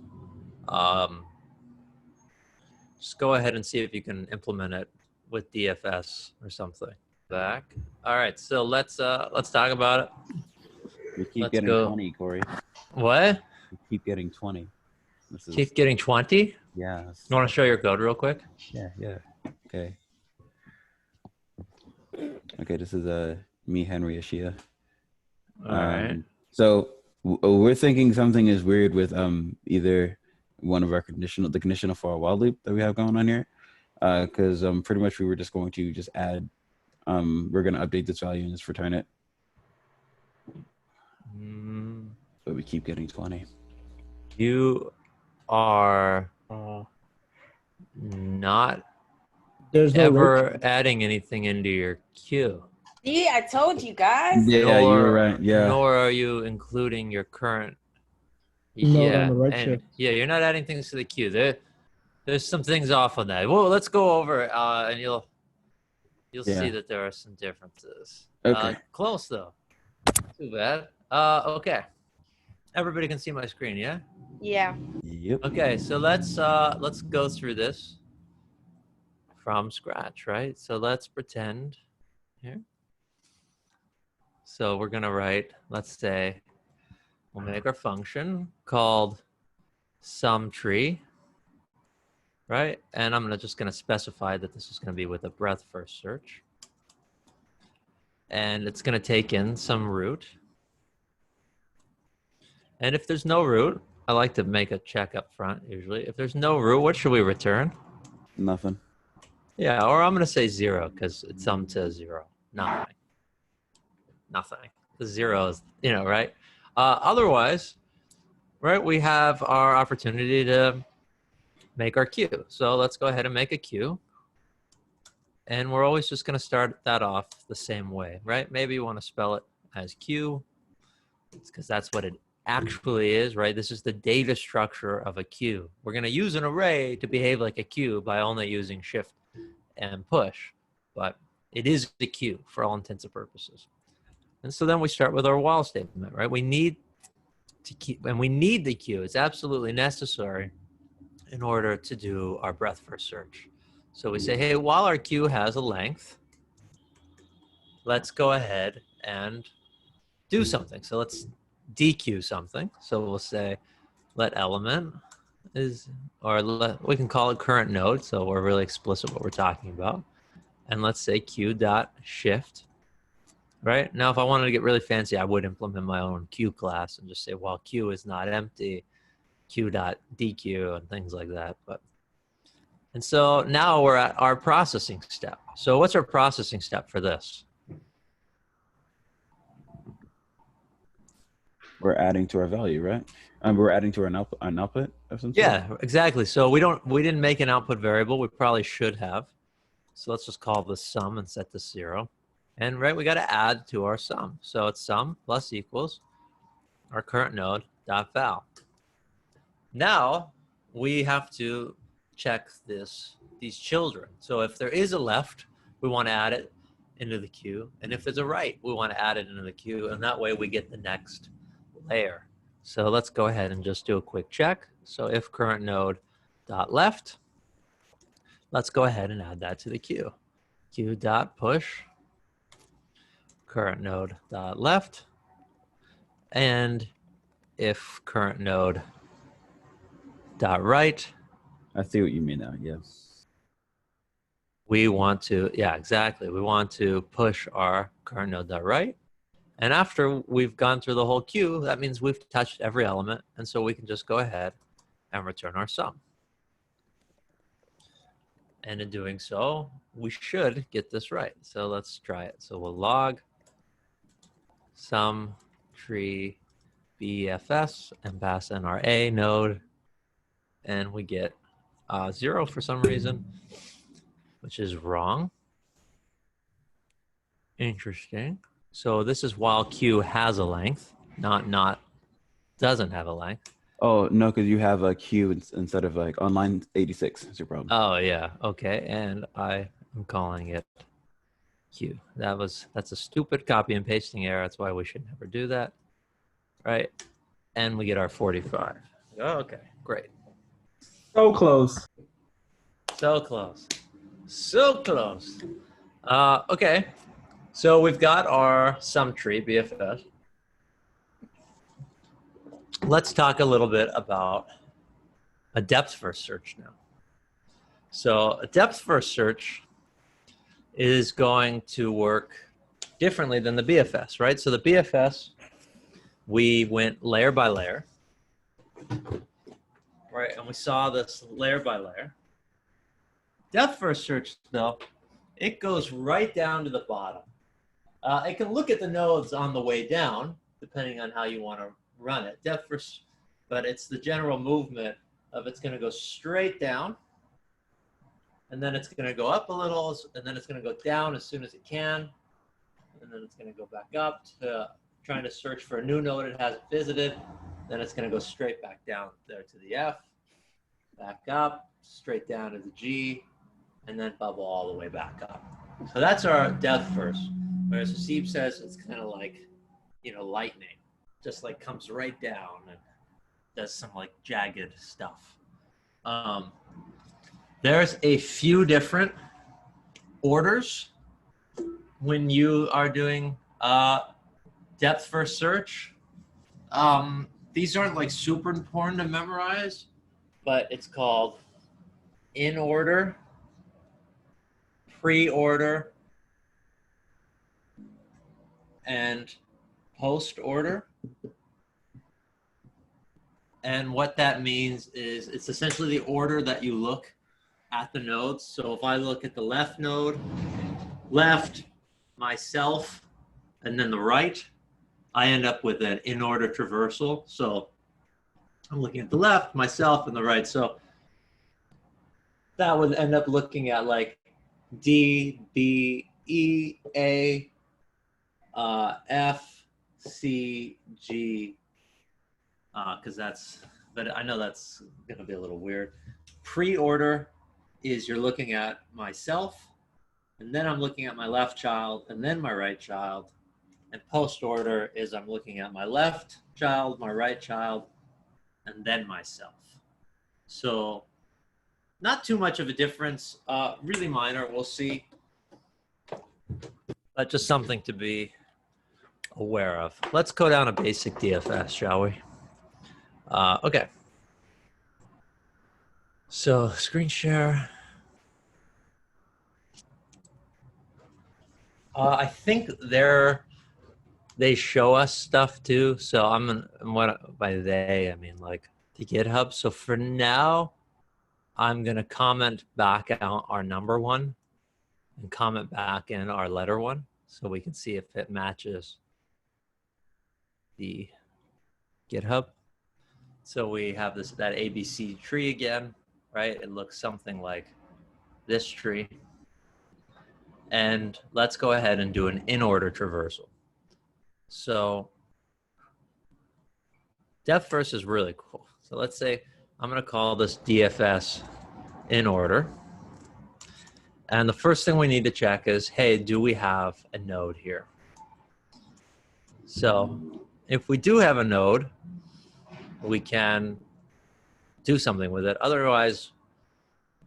just go ahead and see if you can implement it with DFS or something. Back. All right, so let's talk about it. We keep Let's getting go. 20, Corey. What? We keep getting 20. This is, Keep getting 20? yeah. You want to show your code real quick? Yeah, yeah. Okay. Okay, this is me, Henry Ashia. All right. So we're thinking something is weird with either one of our the conditional for our while loop that we have going on here, because pretty much we were just going to just add, we're going to update this value and just return it. But we keep getting 20. You are not There's no ever adding anything into your queue. See, I told you guys. Yeah, you were right. Yeah. Nor are you including your current. No, yeah, on the right and shift. yeah, you're not adding things to the queue. There's some things off on that. Well, let's go over and you'll see that there are some differences. Okay. Close though. Too bad. Okay. Everybody can see my screen, yeah? Yeah. Yep. Okay, so let's go through this from scratch, right? So let's pretend here. So we're gonna write, let's say, we'll make our function called SumTree, right? And I'm just gonna specify that this is gonna be with a breadth first search. And it's gonna take in some root. And if there's no root, I like to make a check up front usually. If there's no root, what should we return? Nothing. Yeah, or I'm gonna say 0 because it's summed to 0. Nothing. The 0 is, right? Otherwise, right, we have our opportunity to make our queue. So let's go ahead and make a queue. And we're always just gonna start that off the same way, right? Maybe you wanna spell it as queue. It's because that's what it actually is, right? This is the data structure of a queue. We're gonna use an array to behave like a queue by only using shift and push, but it is the queue for all intents and purposes. And so then we start with our while statement, right? We need to keep, and we need the queue. It's absolutely necessary in order to do our breadth first search. So we say, hey, while our queue has a length, let's go ahead and do something. So let's dequeue something. So we'll say let element is, we can call it current node. So we're really explicit what we're talking about. And let's say queue.shift, right? Now, if I wanted to get really fancy, I would implement my own queue class and just say, well, queue is not empty, queue.dequeue and things like that. And so now we're at our processing step. So what's our processing step for this? We're adding to our value, right? We're adding to an output of some sort? Yeah, exactly. So we didn't make an output variable. We probably should have. So let's just call this sum and set this 0. And right, we got to add to our sum. So it's sum plus equals our current node dot val. Now we have to check these children. So if there is a left, we want to add it into the queue. And if there's a right, we want to add it into the queue. And that way we get the next layer. So let's go ahead and just do a quick check. So if current node dot left, let's go ahead and add that to the queue. Queue dot push current node dot left. And if current node dot right, I see what you mean now. Yeah. we want to, yeah, exactly. We want to push our current node dot right. And after we've gone through the whole queue, that means we've touched every element. And so we can just go ahead and return our sum. And in doing so, we should get this right. So let's try it. So we'll log sum tree BFS and pass in our A node. And we get 0 for some reason, which is wrong. Interesting. So this is while Q has a length, not doesn't have a length. Oh, no, because you have a queue instead of like on line 86. That's your problem. Oh, yeah. Okay. And I am calling it Q. That's a stupid copy and pasting error. That's why we should never do that. Right. And we get our 45. Oh, okay. Great. So close. So close. So close. Okay. So we've got our sum tree, BFS. Let's talk a little bit about a depth-first search now. So a depth-first search is going to work differently than the BFS, right? So the BFS, we went layer by layer, right? And we saw this layer by layer. Depth-first search, though, it goes right down to the bottom. It can look at the nodes on the way down, depending on how you want to run it. Depth first, but it's the general movement of it's going to go straight down, and then it's going to go up a little, and then it's going to go down as soon as it can, and then it's going to go back up to trying to search for a new node it hasn't visited. Then it's going to go straight back down there to the F, back up, straight down to the G, and then bubble all the way back up. So that's our depth first. Whereas Hasib says it's kind of like, lightning, just like comes right down and does some like jagged stuff. There's a few different orders when you are doing depth first search. These aren't like super important to memorize, but it's called in order, pre-order, and post order. And what that means is it's essentially the order that you look at the nodes. So if I look at the left node, left, myself, and then the right, I end up with an in order traversal. So I'm looking at the left, myself, and the right. So that would end up looking at like D, B, E, A, F, C, G, because but I know that's going to be a little weird. Pre-order is you're looking at myself, and then I'm looking at my left child, and then my right child. And post-order is I'm looking at my left child, my right child, and then myself. So not too much of a difference, really minor, we'll see. But just something to be aware of. Let's go down a basic DFS, shall we? Okay. So screen share. I think they show us stuff too. So what by they, I mean like the GitHub. So for now, I'm going to comment back out our number one and comment back in our letter one so we can see if it matches the GitHub. So we have that ABC tree again, right? It looks something like this tree. And let's go ahead and do an in order traversal. So depth first is really cool. So let's say I'm going to call this DFS in order. And the first thing we need to check is, hey, do we have a node here? So if we do have a node, we can do something with it. Otherwise,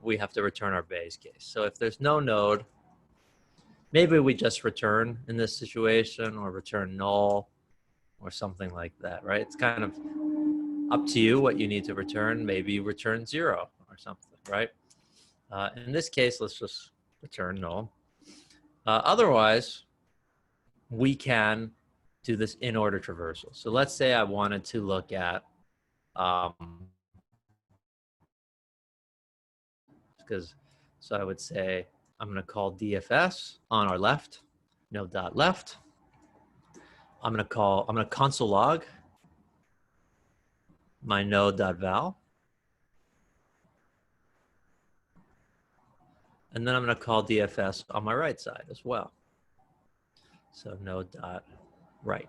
we have to return our base case. So if there's no node, maybe we just return in this situation, or return null or something like that, right? It's kind of up to you what you need to return. Maybe you return 0 or something, right? In this case, let's just return null. Otherwise, we can do this in order traversal. So let's say I wanted to look at, so I would say, I'm going to call DFS on our left, node.left. I'm going to console log my node.val. And then I'm going to call DFS on my right side as well. So node.right.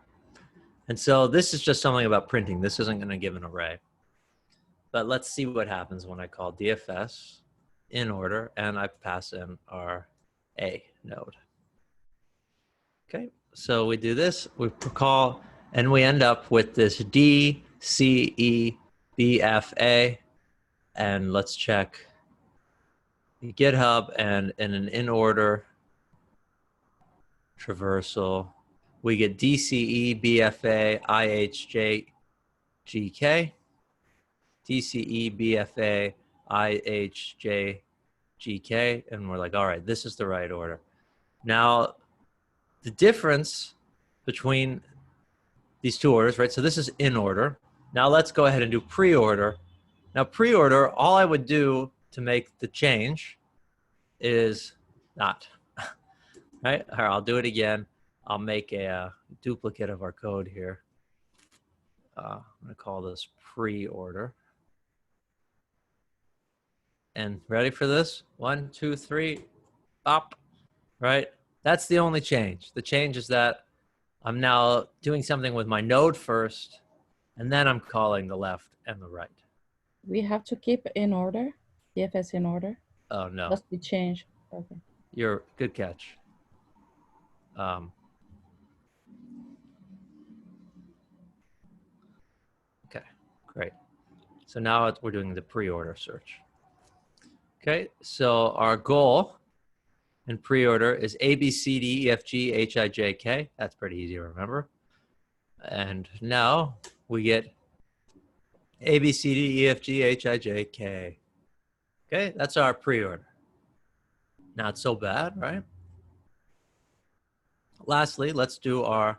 And so this is just something about printing. This isn't going to give an array. But let's see what happens when I call DFS in order and I pass in our A node. Okay, so we do this, we call, and we end up with this D, C, E, B, F, A. And let's check GitHub, and in an in order traversal, we get DCE, BFA, IHJ, GK, DCE, BFA, IHJ, GK, and we're like, all right, this is the right order. Now, the difference between these two orders, right? So this is in order. Now let's go ahead and do pre-order. Now pre-order, all I would do to make the change is not, right? All right, I'll do it again. I'll make a duplicate of our code here. I'm gonna call this pre-order. And ready for this? 1, 2, 3, up, right? That's the only change. The change is that I'm now doing something with my node first, and then I'm calling the left and the right. We have to keep in order, DFS in order. Oh, no. Just the change. Okay. You're good catch. Okay, great. So now we're doing the pre-order search. Okay, so our goal in pre-order is A, B, C, D, E, F, G, H, I, J, K. That's pretty easy to remember. And now we get A, B, C, D, E, F, G, H, I, J, K. Okay, that's our pre-order. Not so bad, right? Lastly, let's do our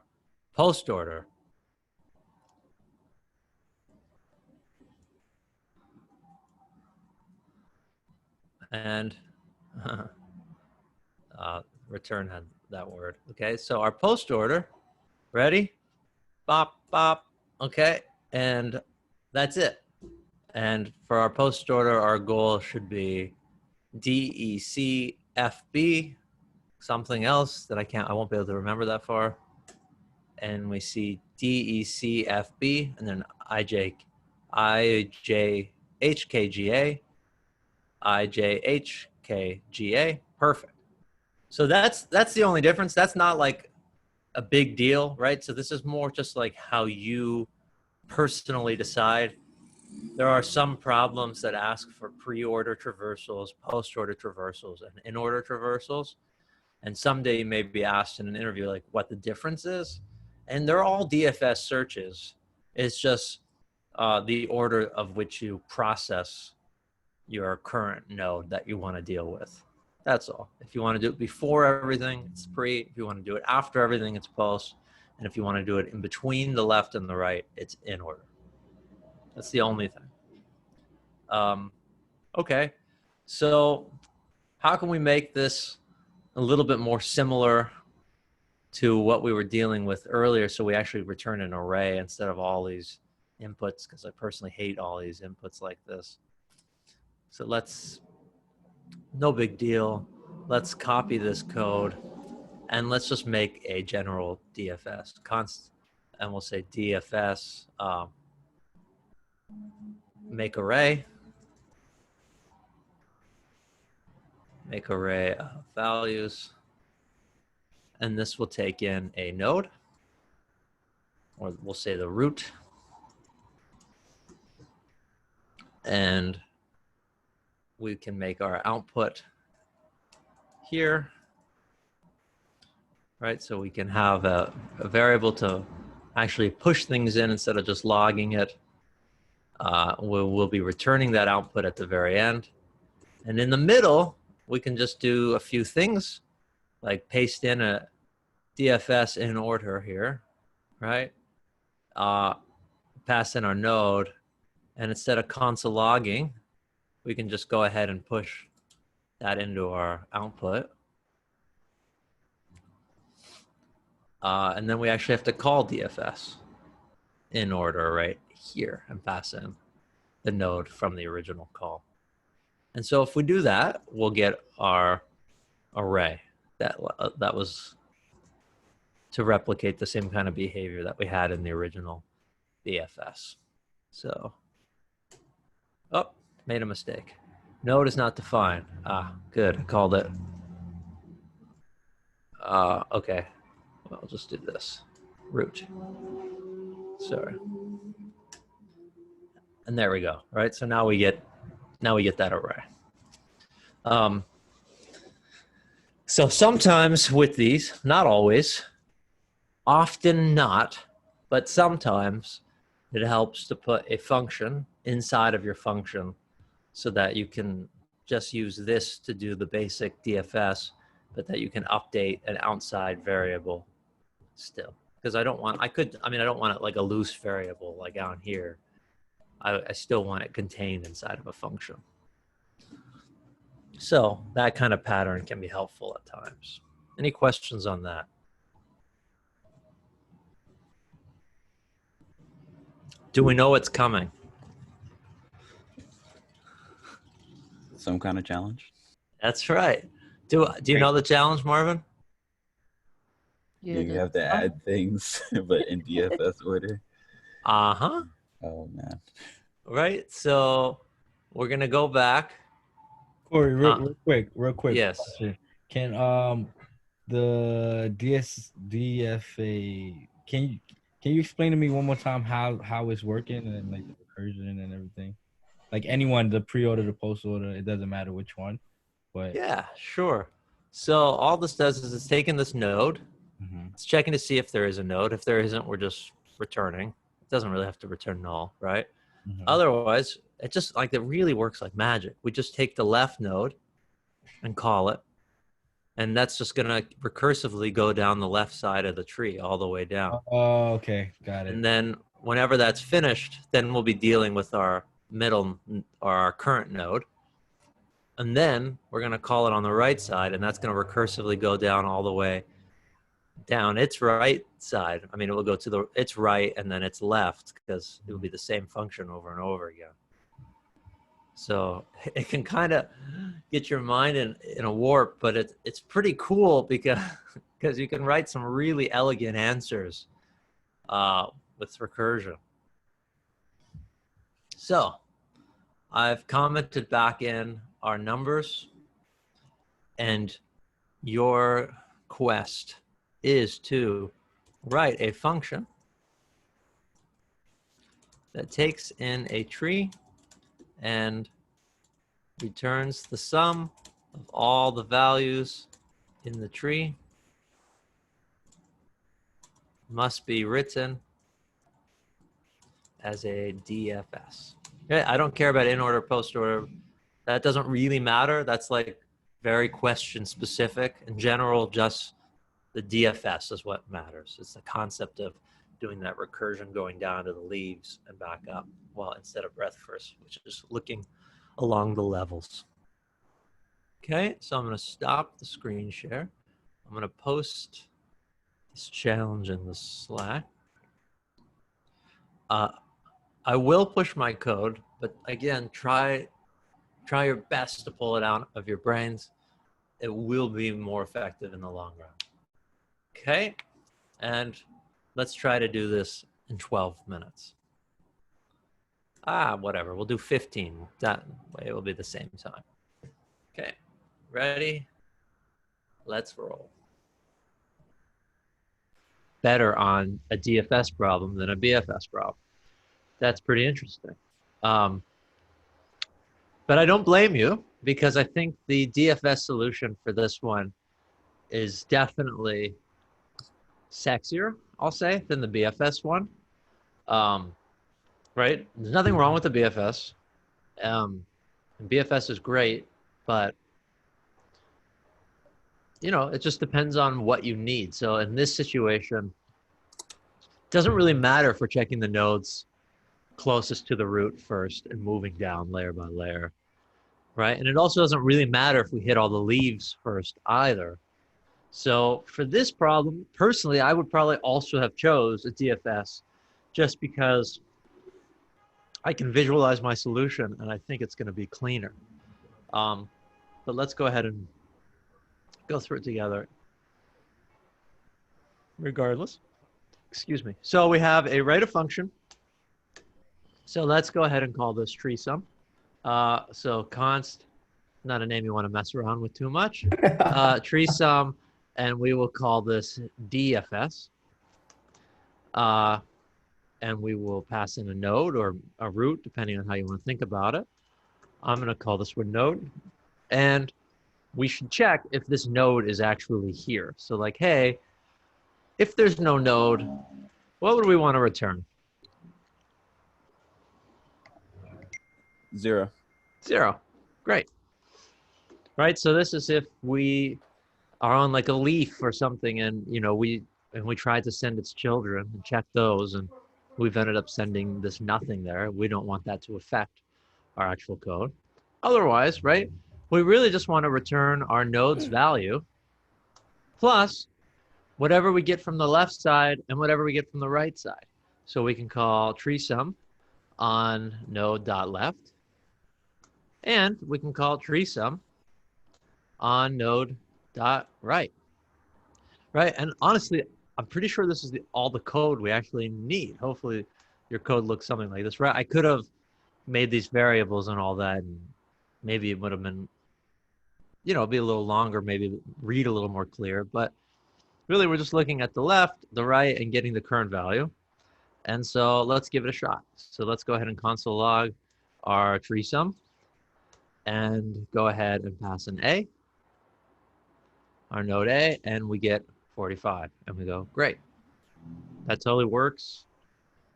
post-order. And return had that word. Okay, so our post order, ready? Bop, bop. Okay, and that's it. And for our post order, our goal should be DECFB, something else that I won't be able to remember that far. And we see DECFB, and then IJHKGA. IJHKGA, perfect. So that's the only difference. That's not like a big deal, right? So this is more just like how you personally decide. There are some problems that ask for pre-order traversals, post-order traversals, and in-order traversals. And someday you may be asked in an interview like what the difference is. And they're all DFS searches. It's just the order of which you process your current node that you want to deal with. That's all. If you want to do it before everything, it's pre. If you want to do it after everything, it's post. And if you want to do it in between the left and the right, it's in order. That's the only thing. Okay, so how can we make this a little bit more similar to what we were dealing with earlier, so we actually return an array instead of all these inputs, because I personally hate all these inputs like this. So no big deal. Let's copy this code and let's just make a general DFS and we'll say DFS make array. make array of values. And this will take in a node, or we'll say the root. And we can make our output here, right? So we can have a variable to actually push things in instead of just logging it. We'll be returning that output at the very end. And in the middle, we can just do a few things, like paste in a DFS in order here, right? Pass in our node, and instead of console logging, we can just go ahead and push that into our output. And then we actually have to call DFS in order right here and pass in the node from the original call. And so if we do that, we'll get our array that was to replicate the same kind of behavior that we had in the original DFS. So, oh, made a mistake. Node is not defined. Ah, good, I called it. Okay, well, I'll just do this. Root. Sorry. And there we go, right? So now we get that array. So sometimes with these, not always, often not, but sometimes it helps to put a function inside of your function so that you can just use this to do the basic DFS, but that you can update an outside variable still. Because I don't want it like a loose variable like down here. I still want it contained inside of a function. So that kind of pattern can be helpful at times. Any questions on that? Do we know what's coming? Some kind of challenge? That's right. Do you know the challenge, Marvin? You have to add things, but in DFS order. Uh-huh. Oh, man. Right, so we're going to go back. Corey, real quick. Yes. Question. Can the DFA, can you explain to me one more time how it's working and like the recursion and everything? Like anyone, the pre-order, the post-order, it doesn't matter which one. But yeah, sure. So all this does is it's taking this node, it's checking to see if there is a node. If there isn't, we're just returning. It doesn't really have to return null, right? Otherwise, it just like it really works like magic. We just take the left node and call it, and that's just gonna recursively go down the left side of the tree all the way down. Oh, okay, got it. And then whenever that's finished, then we'll be dealing with our middle or our current node. And then we're going to call it on the right side, and that's going to recursively go down all the way down its right side. I mean, it will go to its right and then its left because it will be the same function over and over again. So it can kind of get your mind in a warp, but it's pretty cool because you can write some really elegant answers with recursion. So I've commented back in our numbers, and your quest is to write a function that takes in a tree and returns the sum of all the values in the tree. Must be written as a DFS. Okay, I don't care about in order, post order. That doesn't really matter. That's like very question specific. In general, just the DFS is what matters. It's the concept of doing that recursion going down to the leaves and back up. Well, instead of breadth first, which is looking along the levels. Okay, so I'm going to stop the screen share. I'm going to post this challenge in the Slack. I will push my code, but again, try your best to pull it out of your brains. It will be more effective in the long run. Okay, and let's try to do this in 12 minutes. Whatever, we'll do 15. That way it will be the same time. Okay, Ready? Let's roll. Better on a DFS problem than a BFS problem. That's pretty interesting. But I don't blame you, because I think the DFS solution for this one is definitely sexier, I'll say, than the BFS one. Right? There's nothing wrong with the BFS. BFS is great, but you know, it just depends on what you need. So in this situation, it doesn't really matter if we're checking the nodes closest to the root first and moving down layer by layer, right? And it also doesn't really matter if we hit all the leaves first either. So for this problem, personally, I would probably also have chose a DFS just because I can visualize my solution and I think it's going to be cleaner. But let's go ahead and go through it together regardless. Excuse me. So we have a rate of function. So let's go ahead and call this tree sum. So const, not a name you want to mess around with too much. Tree sum, and we will call this DFS. And we will pass in a node or a root, depending on how you want to think about it. I'm going to call this one node. And we should check if this node is actually here. So like, hey, if there's no node, what would we want to return? 0. 0. Great. Right. So this is if we are on like a leaf or something, and you know we tried to send its children and check those, and we've ended up sending this nothing there. We don't want that to affect our actual code. Otherwise, right, we really just want to return our node's value plus whatever we get from the left side and whatever we get from the right side. So we can call tree sum on node.left, and we can call tree sum on node.right. Right? And honestly, I'm pretty sure this is all the code we actually need. Hopefully your code looks something like this, right? I could have made these variables and all that, and maybe it would have been, you know, be a little longer, maybe read a little more clear, but really we're just looking at the left, the right, and getting the current value. And so let's give it a shot. So let's go ahead and console log our tree sum and go ahead and pass an A, our node A, and we get 45. And we go, great. That totally works.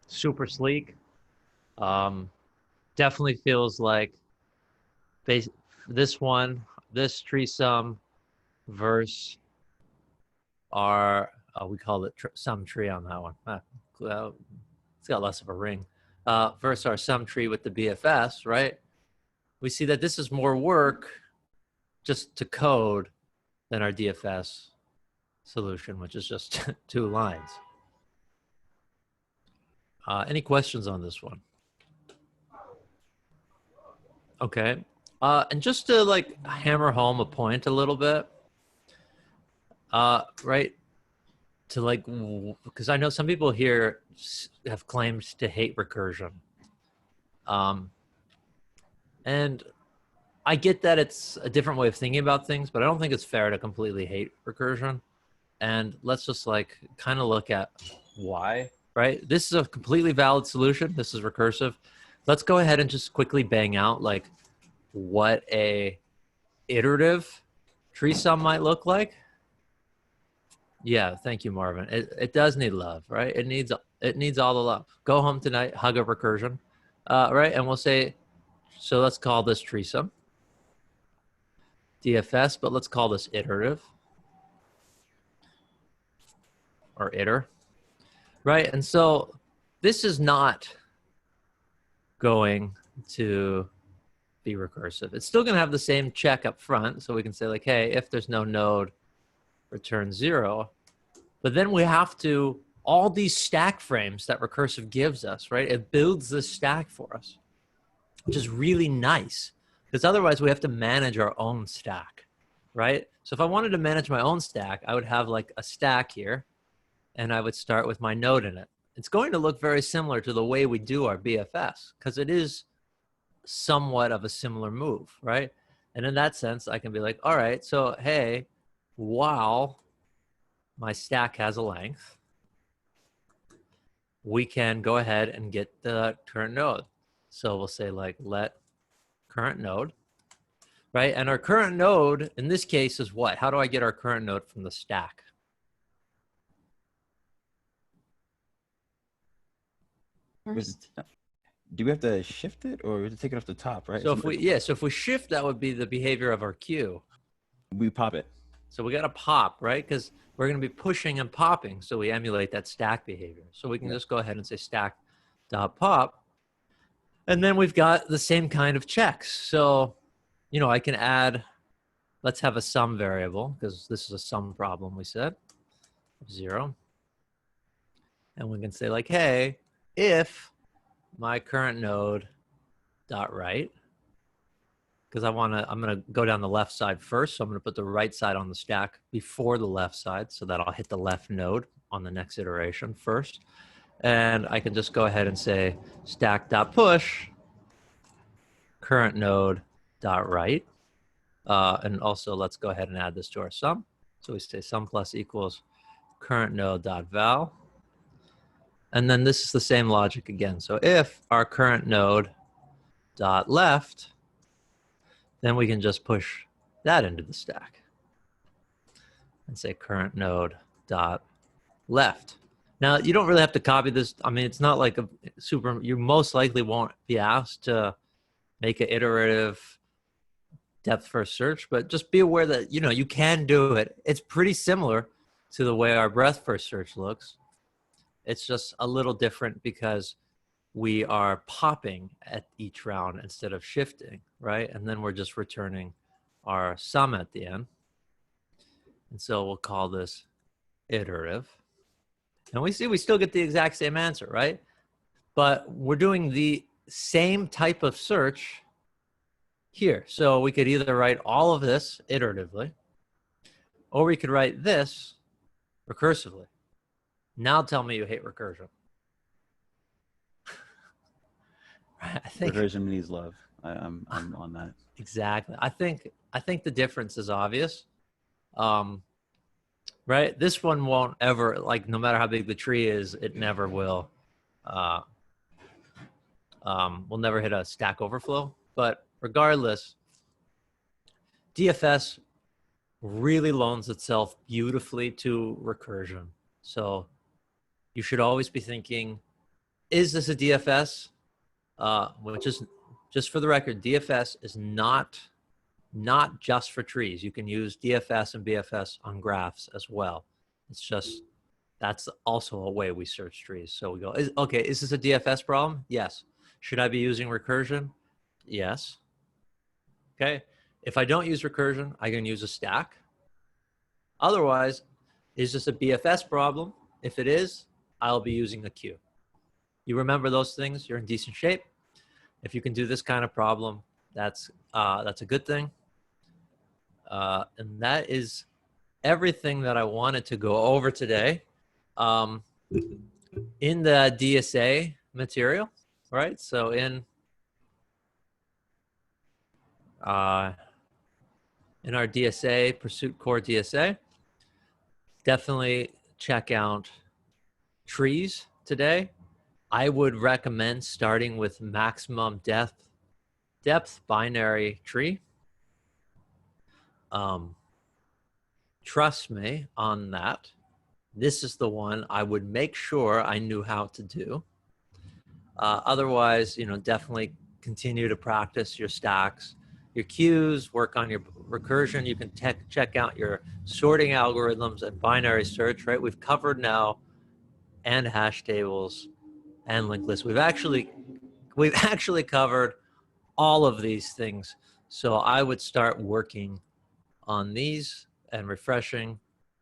Super sleek. Definitely feels like this one, this tree sum versus our, we call it sum tree on that one. It's got less of a ring. Versus our sum tree with the BFS, right? We see that this is more work just to code than our DFS solution, which is just 2 lines. Any questions on this one? Okay. And just to like hammer home a point a little bit, right? To like, because I know some people here have claimed to hate recursion. And I get that it's a different way of thinking about things, but I don't think it's fair to completely hate recursion. And let's just like kind of look at why, right? This is a completely valid solution. This is recursive. Let's go ahead and just quickly bang out like what a iterative tree sum might look like. Yeah, thank you, Marvin. It does need love, right? It needs all the love. Go home tonight, hug a recursion, right? And we'll say, so let's call this tree sum DFS, but let's call this iterative or iter, right? And so this is not going to be recursive. It's still going to have the same check up front. So we can say like, hey, if there's no node, return 0. But then we have to, all these stack frames that recursive gives us, right? It builds this stack for us, which is really nice because otherwise we have to manage our own stack, right? So if I wanted to manage my own stack, I would have like a stack here and I would start with my node in it. It's going to look very similar to the way we do our BFS because it is somewhat of a similar move, right? And in that sense, I can be like, all right, so hey, while my stack has a length, we can go ahead and get the current node. So we'll say like let current node, right? And our current node in this case is what? How do I get our current node from the stack? First. Do we have to shift it or we have to take it off the top, right? So if we, so if we shift, that would be the behavior of our queue. We pop it. So we got to pop, right? Because we're going to be pushing and popping. So we emulate that stack behavior. So we can just go ahead and say stack dot pop. And then we've got the same kind of checks. So, you know, I can add, let's have a sum variable because this is a sum problem we said, 0. And we can say like, hey, if my current node dot right, because I'm going to go down the left side first. So I'm going to put the right side on the stack before the left side so that I'll hit the left node on the next iteration first. And I can just go ahead and say stack.push current node dot right. And also let's go ahead and add this to our sum. So we say sum plus equals current node dot val. And then this is the same logic again. So if our current node dot left, then we can just push that into the stack and say current node dot left. Now, you don't really have to copy this. I mean, it's not like a super, you most likely won't be asked to make an iterative depth first search, but just be aware that, you know, you can do it. It's pretty similar to the way our breadth first search looks. It's just a little different because we are popping at each round instead of shifting, right? And then we're just returning our sum at the end. And so we'll call this iterative. And we see we still get the exact same answer, right? But we're doing the same type of search here. So we could either write all of this iteratively, or we could write this recursively. Now tell me you hate recursion. I think recursion needs love. I'm on that. Exactly. I think the difference is obvious. Right? This one won't ever, like, no matter how big the tree is, it never will. We'll never hit a Stack Overflow. But regardless, DFS really loans itself beautifully to recursion. So you should always be thinking, is this a DFS? Which is, just for the record, DFS is not just for trees. You can use DFS and BFS on graphs as well. It's just, that's also a way we search trees. So we go, okay, is this a DFS problem? Yes. Should I be using recursion? Yes. Okay. If I don't use recursion, I can use a stack. Otherwise, is this a BFS problem? If it is, I'll be using a queue. You remember those things, you're in decent shape. If you can do this kind of problem, that's a good thing. And that is everything that I wanted to go over today. In the DSA material, right? So in our DSA, Pursuit Core DSA, definitely check out trees today. I would recommend starting with maximum depth binary tree. Trust me on that. This is the one I would make sure I knew how to do. Otherwise, you know, definitely continue to practice your stacks, your queues, work on your recursion. You can check out your sorting algorithms and binary search, right? We've covered now, and hash tables and linked lists. We've actually covered all of these things. So I would start working on these and refreshing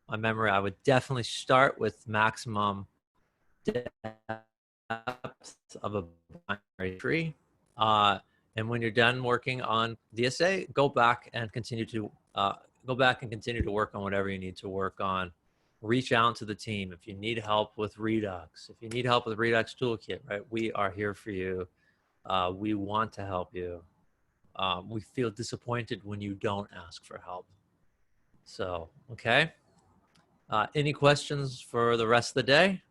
my memory. I would definitely start with maximum depth of a binary tree. And when you're done working on DSA, go back and continue to work on whatever you need to work on. Reach out to the team if you need help with Redux. If you need help with Redux Toolkit, right? We are here for you. We want to help you. we feel disappointed when you don't ask for help. So, okay. Any questions for the rest of the day?